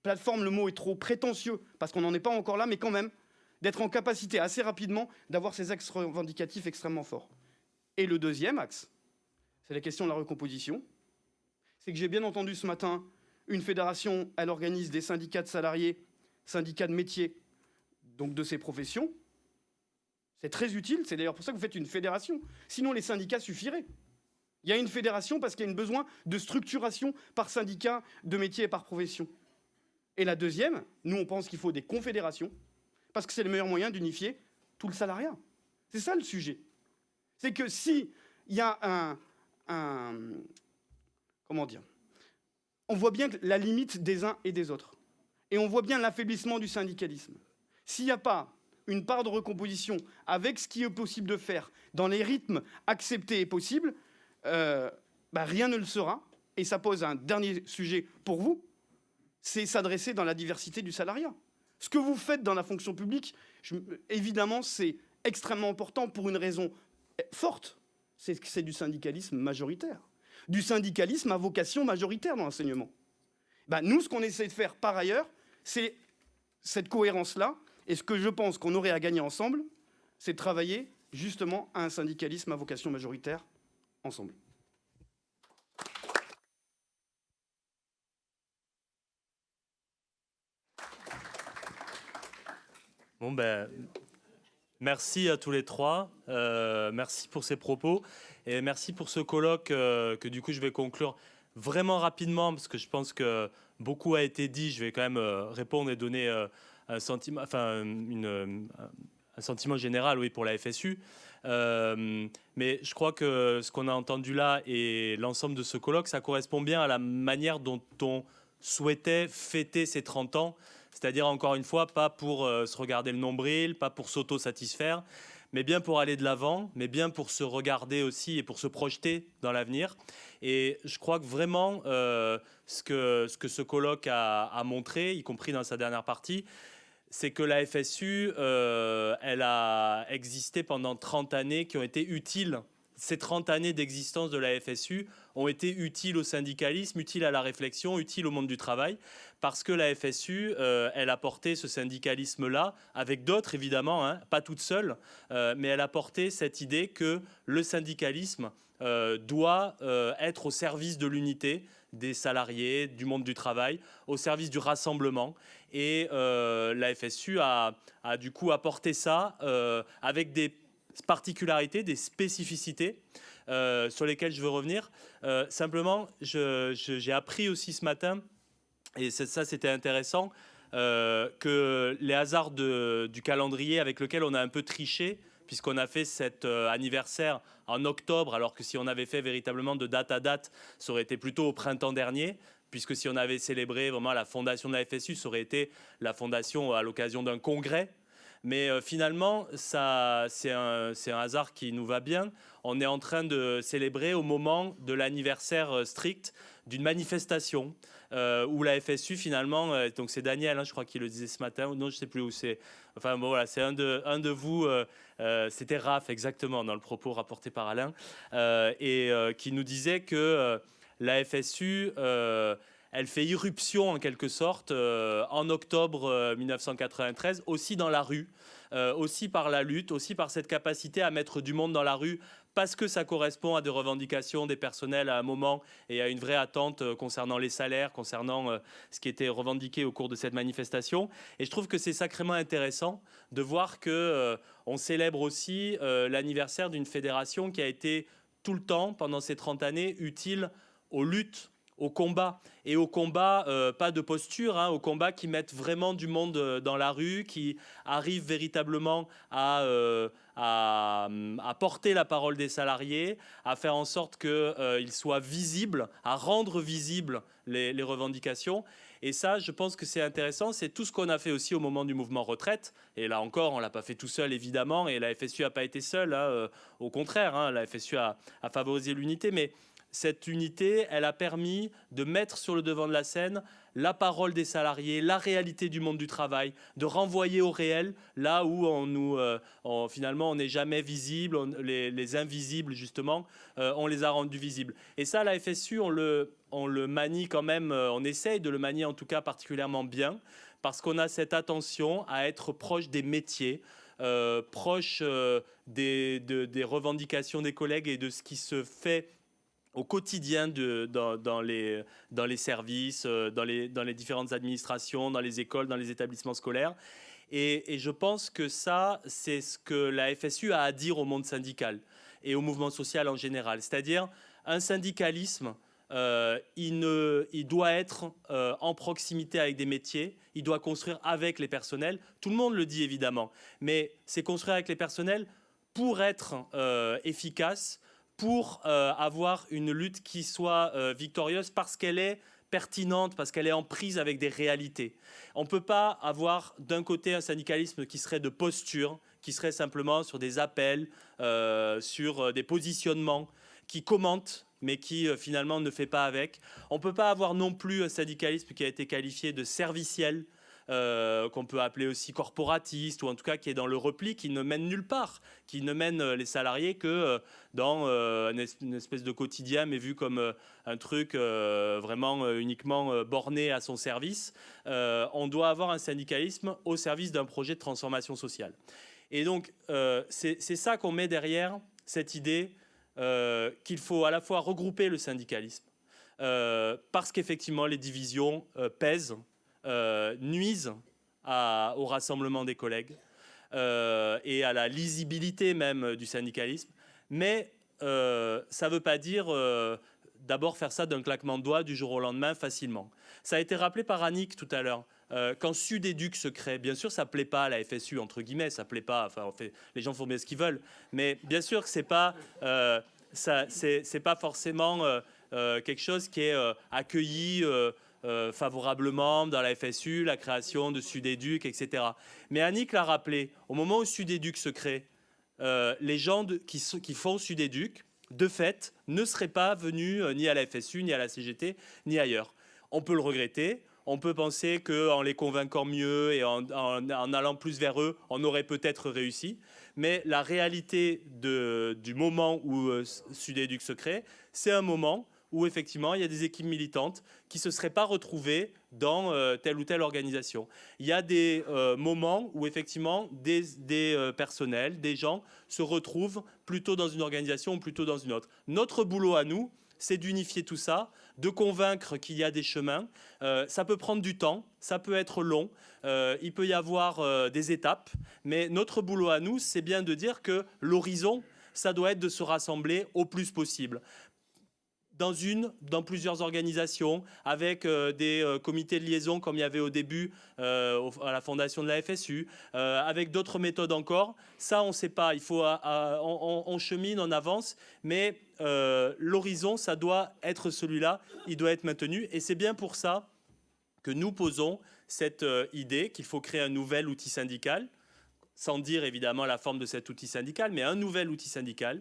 Plateforme, le mot est trop prétentieux, parce qu'on n'en est pas encore là, mais quand même, d'être en capacité assez rapidement d'avoir ces axes revendicatifs extrêmement forts. Et le deuxième axe, c'est la question de la recomposition. C'est que j'ai bien entendu ce matin, une fédération, elle organise des syndicats de salariés, syndicats de métiers, donc de ces professions. C'est très utile, c'est d'ailleurs pour ça que vous faites une fédération. Sinon, les syndicats suffiraient. Il y a une fédération parce qu'il y a un besoin de structuration par syndicat de métier et par profession. Et la deuxième, nous, on pense qu'il faut des confédérations, parce que c'est le meilleur moyen d'unifier tout le salariat. C'est ça le sujet. C'est que si il y a comment dire, on voit bien la limite des uns et des autres. Et on voit bien l'affaiblissement du syndicalisme. S'il n'y a pas une part de recomposition avec ce qui est possible de faire dans les rythmes acceptés et possibles, rien ne le sera. Et ça pose un dernier sujet pour vous, c'est s'adresser dans la diversité du salariat. Ce que vous faites dans la fonction publique, évidemment, c'est extrêmement important pour une raison forte, c'est que c'est du syndicalisme majoritaire. Du syndicalisme à vocation majoritaire dans l'enseignement. Nous, ce qu'on essaie de faire par ailleurs, c'est cette cohérence-là. Et ce que je pense qu'on aurait à gagner ensemble, c'est de travailler justement à un syndicalisme à vocation majoritaire ensemble. Bon merci à tous les trois. Merci pour ces propos et merci pour ce colloque que du coup je vais conclure vraiment rapidement parce que je pense que beaucoup a été dit. Je vais quand même répondre et donner un sentiment, un sentiment général, oui, pour la FSU. Mais je crois que ce qu'on a entendu là et l'ensemble de ce colloque, ça correspond bien à la manière dont on souhaitait fêter ces 30 ans. C'est-à-dire, encore une fois, pas pour se regarder le nombril, pas pour s'auto-satisfaire, mais bien pour aller de l'avant, mais bien pour se regarder aussi et pour se projeter dans l'avenir. Et je crois que vraiment, ce que ce colloque a montré, y compris dans sa dernière partie, c'est que la FSU, elle a existé pendant 30 années qui ont été utiles. Ces 30 années d'existence de la FSU ont été utiles au syndicalisme, utiles à la réflexion, utiles au monde du travail, parce que la FSU, elle a porté ce syndicalisme-là, avec d'autres évidemment, pas toute seule, mais elle a porté cette idée que le syndicalisme doit être au service de l'unité des salariés, du monde du travail, au service du rassemblement. Et la FSU a du coup apporté ça avec des particularités, des spécificités sur lesquelles je veux revenir. Simplement, j'ai appris aussi ce matin, et ça c'était intéressant, que les hasards du calendrier avec lequel on a un peu triché, puisqu'on a fait cet anniversaire en octobre, alors que si on avait fait véritablement de date à date, ça aurait été plutôt au printemps dernier, puisque si on avait célébré vraiment la fondation de la FSU, ça aurait été la fondation à l'occasion d'un congrès. Mais finalement, c'est un hasard qui nous va bien. On est en train de célébrer au moment de l'anniversaire strict d'une manifestation où la FSU finalement, donc c'est Daniel, je crois qu'il le disait ce matin, ou non, je ne sais plus où c'est. Enfin bon, voilà, c'est un de vous, c'était Raph exactement dans le propos rapporté par Alain, et qui nous disait que la FSU... elle fait irruption en quelque sorte en octobre 1993, aussi dans la rue, aussi par la lutte, aussi par cette capacité à mettre du monde dans la rue, parce que ça correspond à des revendications des personnels à un moment et à une vraie attente concernant les salaires, concernant ce qui était revendiqué au cours de cette manifestation. Et je trouve que c'est sacrément intéressant de voir qu'on célèbre aussi l'anniversaire d'une fédération qui a été tout le temps, pendant ces 30 années, utile aux luttes, au combat. Et au combat, pas de posture, au combat qui mettent vraiment du monde dans la rue, qui arrivent véritablement à porter la parole des salariés, à faire en sorte qu'ils soient visibles, à rendre visibles les revendications. Et ça, je pense que c'est intéressant. C'est tout ce qu'on a fait aussi au moment du mouvement retraite. Et là encore, on ne l'a pas fait tout seul, évidemment. Et la FSU n'a pas été seule. Au contraire, la FSU a favorisé l'unité. Mais cette unité, elle a permis de mettre sur le devant de la scène la parole des salariés, la réalité du monde du travail, de renvoyer au réel, là où finalement on n'est jamais visible, les invisibles justement, on les a rendus visibles. Et ça, la FSU, on le manie quand même, on essaye de le manier en tout cas particulièrement bien, parce qu'on a cette attention à être proche des métiers, proche des revendications des collègues et de ce qui se fait au quotidien dans les services, dans les différentes administrations, dans les écoles, dans les établissements scolaires. Et je pense que ça, c'est ce que la FSU a à dire au monde syndical et au mouvement social en général. C'est-à-dire un syndicalisme, il doit être en proximité avec des métiers, il doit construire avec les personnels. Tout le monde le dit évidemment, mais c'est construire avec les personnels pour être efficace, pour avoir une lutte qui soit victorieuse parce qu'elle est pertinente, parce qu'elle est en prise avec des réalités. On ne peut pas avoir d'un côté un syndicalisme qui serait de posture, qui serait simplement sur des appels, sur des positionnements, qui commente, mais qui finalement ne fait pas avec. On ne peut pas avoir non plus un syndicalisme qui a été qualifié de serviciel, qu'on peut appeler aussi corporatiste, ou en tout cas qui est dans le repli, qui ne mène nulle part, qui ne mène les salariés que dans une espèce de quotidien, mais vu comme un truc vraiment uniquement borné à son service. On doit avoir un syndicalisme au service d'un projet de transformation sociale. Et donc, c'est ça qu'on met derrière cette idée qu'il faut à la fois regrouper le syndicalisme, parce qu'effectivement, les divisions pèsent, nuisent au rassemblement des collègues et à la lisibilité même du syndicalisme. Mais ça ne veut pas dire d'abord faire ça d'un claquement de doigts du jour au lendemain facilement. Ça a été rappelé par Annick tout à l'heure. Quand Sudéduc se crée, bien sûr, ça ne plaît pas à la FSU, entre guillemets, ça ne plaît pas, enfin, les gens font bien ce qu'ils veulent, mais bien sûr que ce n'est pas, c'est pas forcément quelque chose qui est accueilli favorablement dans la FSU, la création de Sudéduc, etc. Mais Annick l'a rappelé, au moment où Sudéduc se crée, les gens qui font Sudéduc, de fait, ne seraient pas venus ni à la FSU, ni à la CGT, ni ailleurs. On peut le regretter, on peut penser qu'en les convainquant mieux et en allant plus vers eux, on aurait peut-être réussi. Mais la réalité du moment où Sudéduc se crée, c'est un moment où effectivement il y a des équipes militantes qui ne se seraient pas retrouvées dans telle ou telle organisation. Il y a des moments où effectivement des personnels, des gens se retrouvent plutôt dans une organisation ou plutôt dans une autre. Notre boulot à nous, c'est d'unifier tout ça, de convaincre qu'il y a des chemins. Ça peut prendre du temps, ça peut être long, il peut y avoir des étapes, mais notre boulot à nous, c'est bien de dire que l'horizon, ça doit être de se rassembler au plus possible. Dans plusieurs organisations, avec des comités de liaison comme il y avait au début à la fondation de la FSU, avec d'autres méthodes encore. Ça, on ne sait pas. On chemine, on avance, mais l'horizon, ça doit être celui-là. Il doit être maintenu. Et c'est bien pour ça que nous posons cette idée qu'il faut créer un nouvel outil syndical, sans dire évidemment la forme de cet outil syndical, mais un nouvel outil syndical,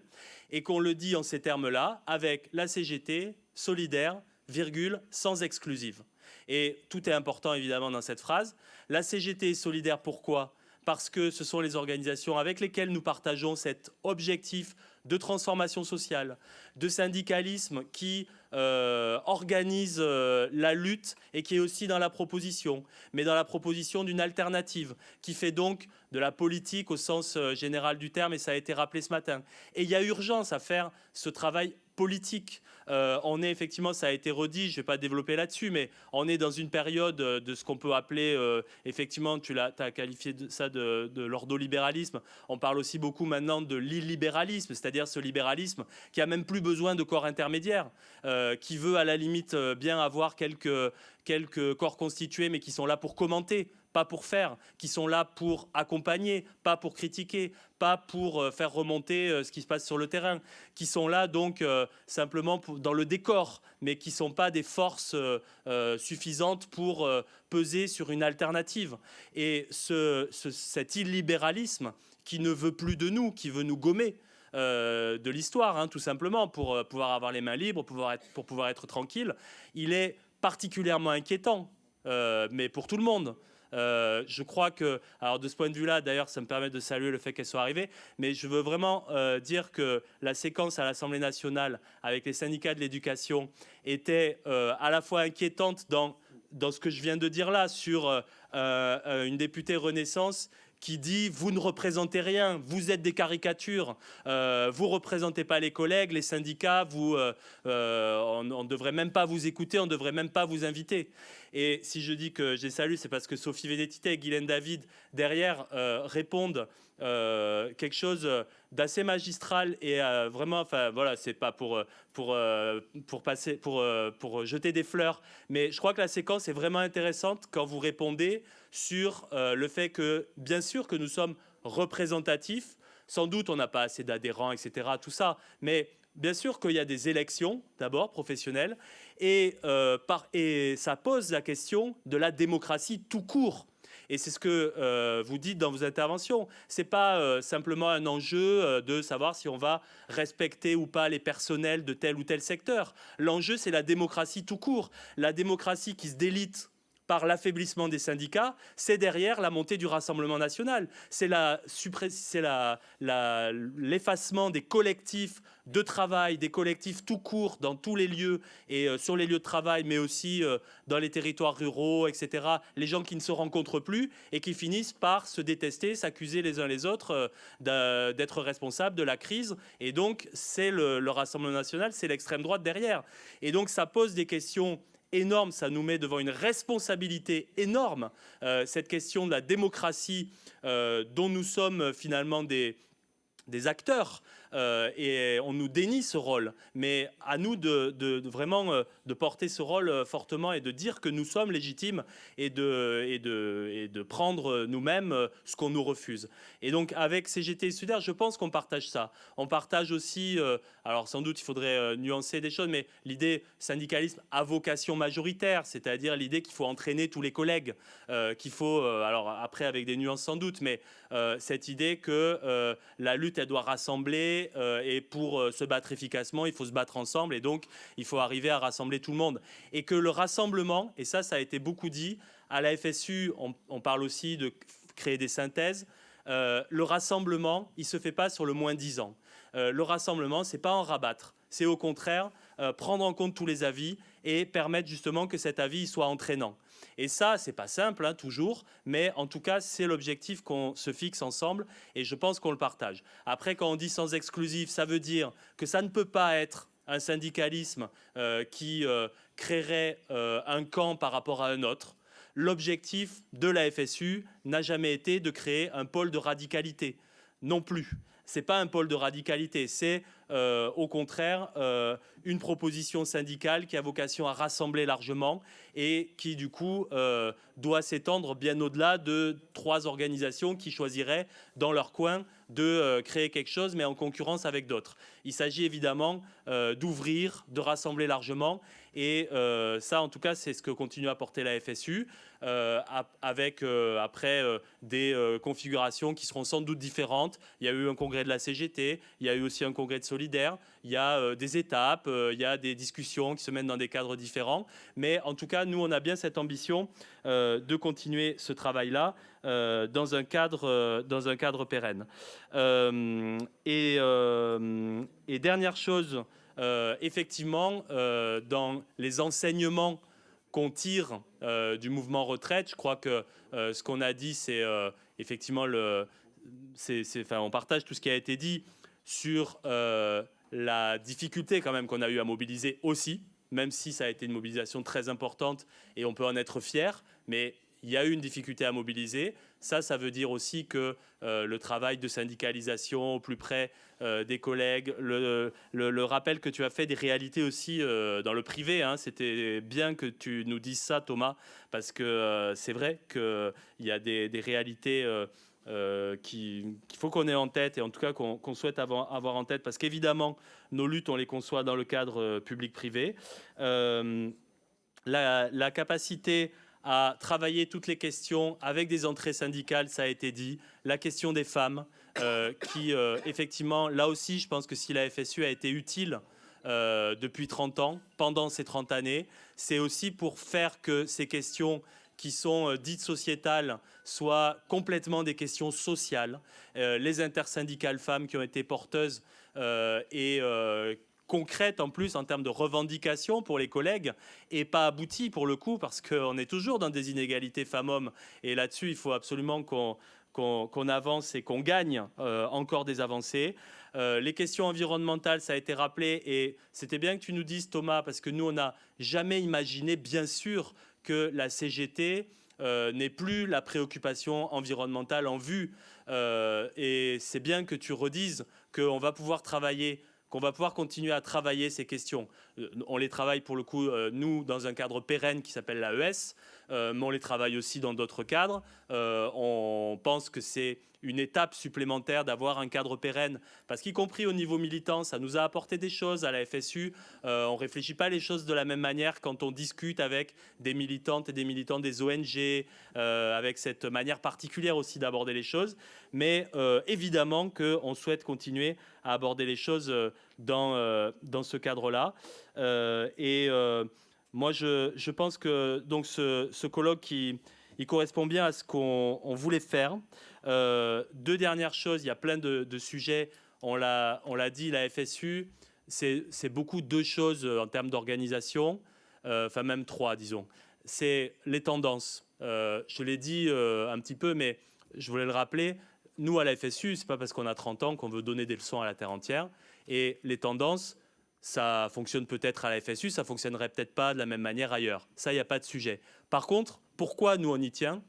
et qu'on le dit en ces termes-là, avec la CGT, solidaire, virgule, sans exclusive. Et tout est important évidemment dans cette phrase. La CGT est solidaire, pourquoi ? Parce que ce sont les organisations avec lesquelles nous partageons cet objectif de transformation sociale, de syndicalisme qui organise la lutte et qui est aussi dans la proposition, mais dans la proposition d'une alternative, qui fait donc de la politique au sens général du terme, et ça a été rappelé ce matin. Et il y a urgence à faire ce travail politique. On est effectivement, ça a été redit, je ne vais pas développer là-dessus, mais on est dans une période de ce qu'on peut appeler, effectivement, tu as qualifié ça de l'ordolibéralisme. On parle aussi beaucoup maintenant de l'illibéralisme, c'est-à-dire ce libéralisme qui a même plus besoin de corps intermédiaires, qui veut à la limite bien avoir quelques corps constitués, mais qui sont là pour commenter, pas pour faire, qui sont là pour accompagner, pas pour critiquer, pas pour faire remonter ce qui se passe sur le terrain, qui sont là donc simplement dans le décor, mais qui ne sont pas des forces suffisantes pour peser sur une alternative. Et cet illibéralisme qui ne veut plus de nous, qui veut nous gommer de l'histoire, hein, tout simplement, pour pouvoir avoir les mains libres, pour pouvoir être tranquille, il est particulièrement inquiétant, mais pour tout le monde. Je crois que, alors de ce point de vue-là, d'ailleurs, ça me permet de saluer le fait qu'elle soit arrivée, mais je veux vraiment dire que la séquence à l'Assemblée nationale avec les syndicats de l'éducation était à la fois inquiétante dans ce que je viens de dire là, sur une députée Renaissance qui dit « vous ne représentez rien, vous êtes des caricatures, vous ne représentez pas les collègues, les syndicats, on ne devrait même pas vous écouter, on ne devrait même pas vous inviter ». Et si je dis que j'ai salué, c'est parce que Sophie Vénétité et Guylaine David, derrière, répondent quelque chose d'assez magistral et vraiment, enfin voilà, c'est pas pour jeter des fleurs, mais je crois que la séquence est vraiment intéressante quand vous répondez sur le fait que, bien sûr, que nous sommes représentatifs. Sans doute, on n'a pas assez d'adhérents, etc., tout ça, mais bien sûr qu'il y a des élections, d'abord, professionnelles, et ça pose la question de la démocratie tout court. Et c'est ce que vous dites dans vos interventions. Ce n'est pas simplement un enjeu de savoir si on va respecter ou pas les personnels de tel ou tel secteur. L'enjeu, c'est la démocratie tout court. La démocratie qui se délite par l'affaiblissement des syndicats, c'est derrière la montée du Rassemblement national. C'est l'effacement des collectifs de travail, des collectifs tout court dans tous les lieux et sur les lieux de travail, mais aussi dans les territoires ruraux, etc. Les gens qui ne se rencontrent plus et qui finissent par se détester, s'accuser les uns les autres d'être responsables de la crise. Et donc, c'est le Rassemblement national, c'est l'extrême droite derrière. Et donc, ça pose des questions énorme, ça nous met devant une responsabilité énorme, cette question de la démocratie dont nous sommes finalement des acteurs et on nous dénie ce rôle, mais à nous de vraiment de porter ce rôle fortement et de dire que nous sommes légitimes et de prendre nous-mêmes ce qu'on nous refuse. Et donc avec CGT et Sudar, je pense qu'on partage ça. On partage aussi, alors sans doute il faudrait nuancer des choses, mais l'idée syndicalisme à vocation majoritaire, c'est-à-dire l'idée qu'il faut entraîner tous les collègues, qu'il faut, alors après avec des nuances sans doute, mais cette idée que la lutte elle doit rassembler et pour se battre efficacement, il faut se battre ensemble et donc il faut arriver à rassembler tout le monde. Et que le rassemblement, et ça a été beaucoup dit, à la FSU, on parle aussi de créer des synthèses. Le rassemblement, il ne se fait pas sur le moins 10 ans. Le rassemblement, ce n'est pas en rabattre. C'est au contraire prendre en compte tous les avis et permettre justement que cet avis soit entraînant. Et ça, c'est pas simple, hein, toujours, mais en tout cas, c'est l'objectif qu'on se fixe ensemble et je pense qu'on le partage. Après, quand on dit sans exclusif, ça veut dire que ça ne peut pas être un syndicalisme qui créerait un camp par rapport à un autre. L'objectif de la FSU n'a jamais été de créer un pôle de radicalité, non plus. Ce n'est pas un pôle de radicalité, c'est au contraire une proposition syndicale qui a vocation à rassembler largement et qui du coup doit s'étendre bien au-delà de 3 organisations qui choisiraient dans leur coin de créer quelque chose mais en concurrence avec d'autres. Il s'agit évidemment d'ouvrir, de rassembler largement et ça en tout cas c'est ce que continue à porter la FSU avec après des configurations qui seront sans doute différentes. Il y a eu un congrès de la CGT, il y a eu aussi un congrès de Solidaire, il y a des étapes, il y a des discussions qui se mènent dans des cadres différents. Mais en tout cas, nous, on a bien cette ambition de continuer ce travail-là dans un cadre pérenne. Et dernière chose, effectivement, dans les enseignements qu'on tire du mouvement retraite, je crois que ce qu'on a dit, c'est effectivement on partage tout ce qui a été dit. sur la difficulté quand même qu'on a eu à mobiliser aussi, même si ça a été une mobilisation très importante et on peut en être fier, mais il y a eu une difficulté à mobiliser. Ça veut dire aussi que le travail de syndicalisation au plus près des collègues, le rappel que tu as fait des réalités aussi dans le privé, hein, c'était bien que tu nous dises ça, Thomas, parce que c'est vrai qu'il y a des réalités qu'il faut qu'on ait en tête, et en tout cas qu'on souhaite avoir en tête, parce qu'évidemment, nos luttes, on les conçoit dans le cadre public-privé. La capacité à travailler toutes les questions avec des entrées syndicales, ça a été dit. La question des femmes, qui effectivement, là aussi, je pense que si la FSU a été utile depuis 30 ans, pendant ces 30 années, c'est aussi pour faire que ces questions qui sont dites sociétales soient complètement des questions sociales. Les intersyndicales femmes qui ont été porteuses et concrète en plus en termes de revendications pour les collègues et pas aboutie pour le coup, parce qu'on est toujours dans des inégalités femmes-hommes et là-dessus il faut absolument qu'on avance et qu'on gagne encore des avancées. Les questions environnementales, ça a été rappelé et c'était bien que tu nous dises, Thomas, parce que nous on n'a jamais imaginé bien sûr que la CGT n'est plus la préoccupation environnementale en vue, et c'est bien que tu redises qu'on va pouvoir travailler, qu'on va pouvoir continuer à travailler ces questions. On les travaille pour le coup, nous, dans un cadre pérenne qui s'appelle l'AES, mais on les travaille aussi dans d'autres cadres. On pense que c'est une étape supplémentaire d'avoir un cadre pérenne, parce qu'y compris au niveau militant, ça nous a apporté des choses à la FSU. On ne réfléchit pas les choses de la même manière quand on discute avec des militantes et des militants des ONG, avec cette manière particulière aussi d'aborder les choses. Mais évidemment qu'on souhaite continuer à aborder les choses dans ce cadre-là. Moi, je pense que donc, ce colloque, il correspond bien à ce qu'on voulait faire. Deux dernières choses, il y a plein de sujets. On l'a dit, la FSU, c'est beaucoup deux choses en termes d'organisation, enfin même trois, disons. C'est les tendances. Je l'ai dit un petit peu, mais je voulais le rappeler. Nous, à la FSU, c'est pas parce qu'on a 30 ans qu'on veut donner des leçons à la terre entière. Et les tendances, ça fonctionne peut-être à la FSU, ça fonctionnerait peut-être pas de la même manière ailleurs. Ça, il n'y a pas de sujet. Par contre, pourquoi nous on y tient ?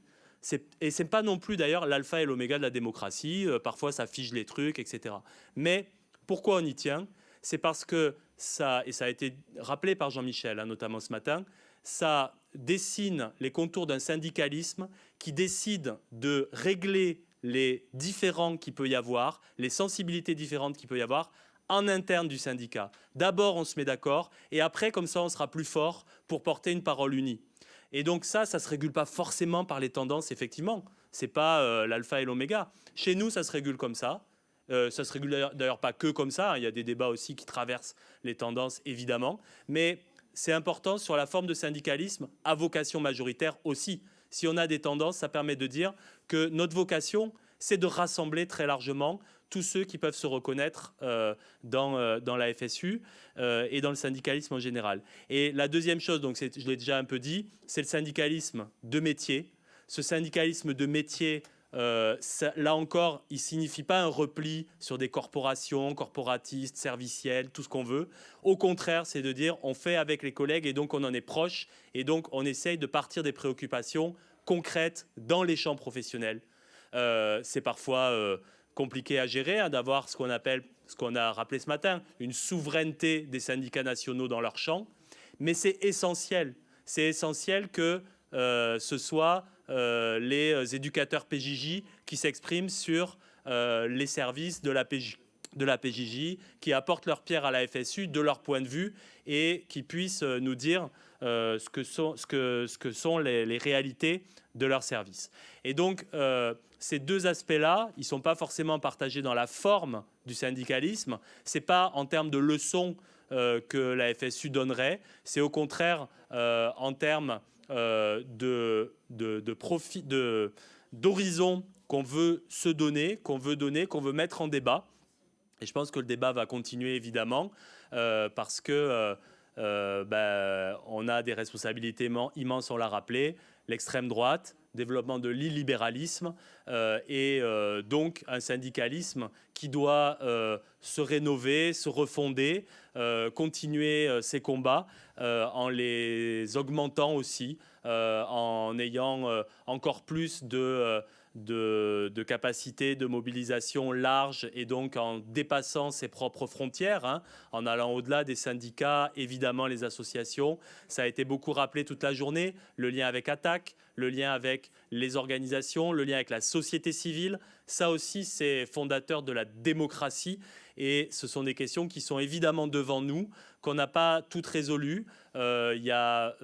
Et c'est pas non plus d'ailleurs l'alpha et l'oméga de la démocratie. Parfois, ça fige les trucs, etc. Mais pourquoi on y tient ? C'est parce que ça, et ça a été rappelé par Jean-Michel, hein, notamment ce matin, ça dessine les contours d'un syndicalisme qui décide de régler les différends qu'il peut y avoir, les sensibilités différentes qu'il peut y avoir en interne du syndicat. D'abord, on se met d'accord, et après, comme ça, on sera plus fort pour porter une parole unie. Et donc ça ne se régule pas forcément par les tendances, effectivement. Ce n'est pas l'alpha et l'oméga. Chez nous, ça se régule comme ça. Ça ne se régule d'ailleurs pas que comme ça. Il y a des débats aussi qui traversent les tendances, évidemment. Mais c'est important sur la forme de syndicalisme à vocation majoritaire aussi. Si on a des tendances, ça permet de dire que notre vocation, c'est de rassembler très largement tous ceux qui peuvent se reconnaître dans la FSU et dans le syndicalisme en général. Et la deuxième chose, donc je l'ai déjà un peu dit, c'est le syndicalisme de métier. Ce syndicalisme de métier, là encore, il ne signifie pas un repli sur des corporations, corporatistes, servicielles, tout ce qu'on veut. Au contraire, c'est de dire on fait avec les collègues et donc on en est proche et donc on essaye de partir des préoccupations concrètes dans les champs professionnels. C'est parfois compliqué à gérer, hein, d'avoir ce qu'on appelle, ce qu'on a rappelé ce matin, une souveraineté des syndicats nationaux dans leur champ. Mais c'est essentiel. C'est essentiel que ce soit les éducateurs PJJ qui s'expriment sur les services de la PJJ, qui apportent leur pierre à la FSU de leur point de vue et qui puissent nous dire ce que sont les réalités de leurs services. Et donc, ces deux aspects-là, ils ne sont pas forcément partagés dans la forme du syndicalisme. Ce n'est pas en termes de leçons que la FSU donnerait. C'est au contraire en termes d'horizon qu'on veut se donner, qu'on veut mettre en débat. Et je pense que le débat va continuer, évidemment, parce que on a des responsabilités immenses, on l'a rappelé. L'extrême droite, développement de l'illibéralisme et donc un syndicalisme qui doit se rénover, se refonder, continuer ses combats en les augmentant aussi, en ayant encore plus de capacité de mobilisation large et donc en dépassant ses propres frontières, hein, en allant au-delà des syndicats, évidemment les associations. Ça a été beaucoup rappelé toute la journée, le lien avec Attac, le lien avec les organisations, le lien avec la société civile. Ça aussi, c'est fondateur de la démocratie et ce sont des questions qui sont évidemment devant nous, qu'on n'a pas toutes résolues. Il y a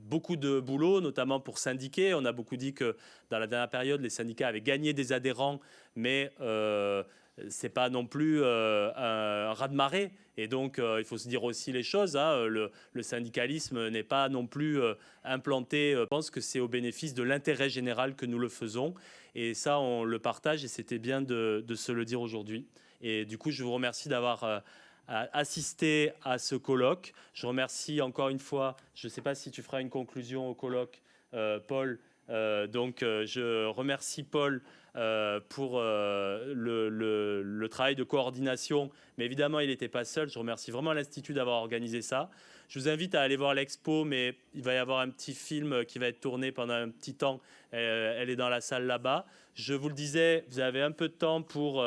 beaucoup de boulot, notamment pour syndiquer. On a beaucoup dit que dans la dernière période, les syndicats avaient gagné des adhérents, mais ce n'est pas non plus un raz-de-marée. Et donc, il faut se dire aussi les choses. Hein. Le syndicalisme n'est pas non plus implanté. Je pense que c'est au bénéfice de l'intérêt général que nous le faisons. Et ça, on le partage et c'était bien de se le dire aujourd'hui. Et du coup, je vous remercie d'avoir assisté à ce colloque. Je remercie encore une fois, je ne sais pas si tu feras une conclusion au colloque, Paul. Je remercie Paul pour le travail de coordination. Mais évidemment, il n'était pas seul. Je remercie vraiment l'Institut d'avoir organisé ça. Je vous invite à aller voir l'expo, mais il va y avoir un petit film qui va être tourné pendant un petit temps. Elle est dans la salle là-bas. Je vous le disais, vous avez un peu de temps pour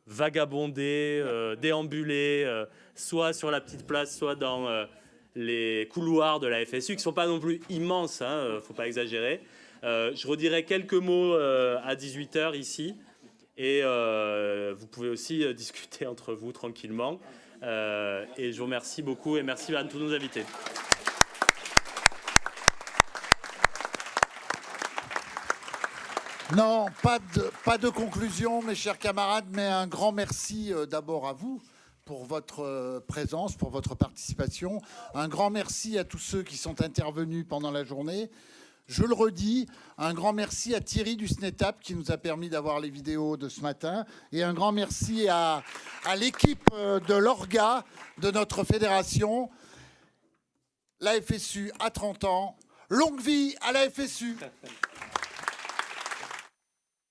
vagabonder, déambuler, soit sur la petite place, soit dans les couloirs de la FSU, qui ne sont pas non plus immenses, hein, faut pas exagérer. Je redirai quelques mots à 18h ici, et vous pouvez aussi discuter entre vous tranquillement. Et je vous remercie beaucoup, et merci à tous nos invités. Non, pas de conclusion, mes chers camarades, mais un grand merci d'abord à vous pour votre présence, pour votre participation. Un grand merci à tous ceux qui sont intervenus pendant la journée. Je le redis, un grand merci à Thierry du SNETAP qui nous a permis d'avoir les vidéos de ce matin. Et un grand merci à l'équipe de l'ORGA, de notre fédération. La FSU a 30 ans. Longue vie à la FSU.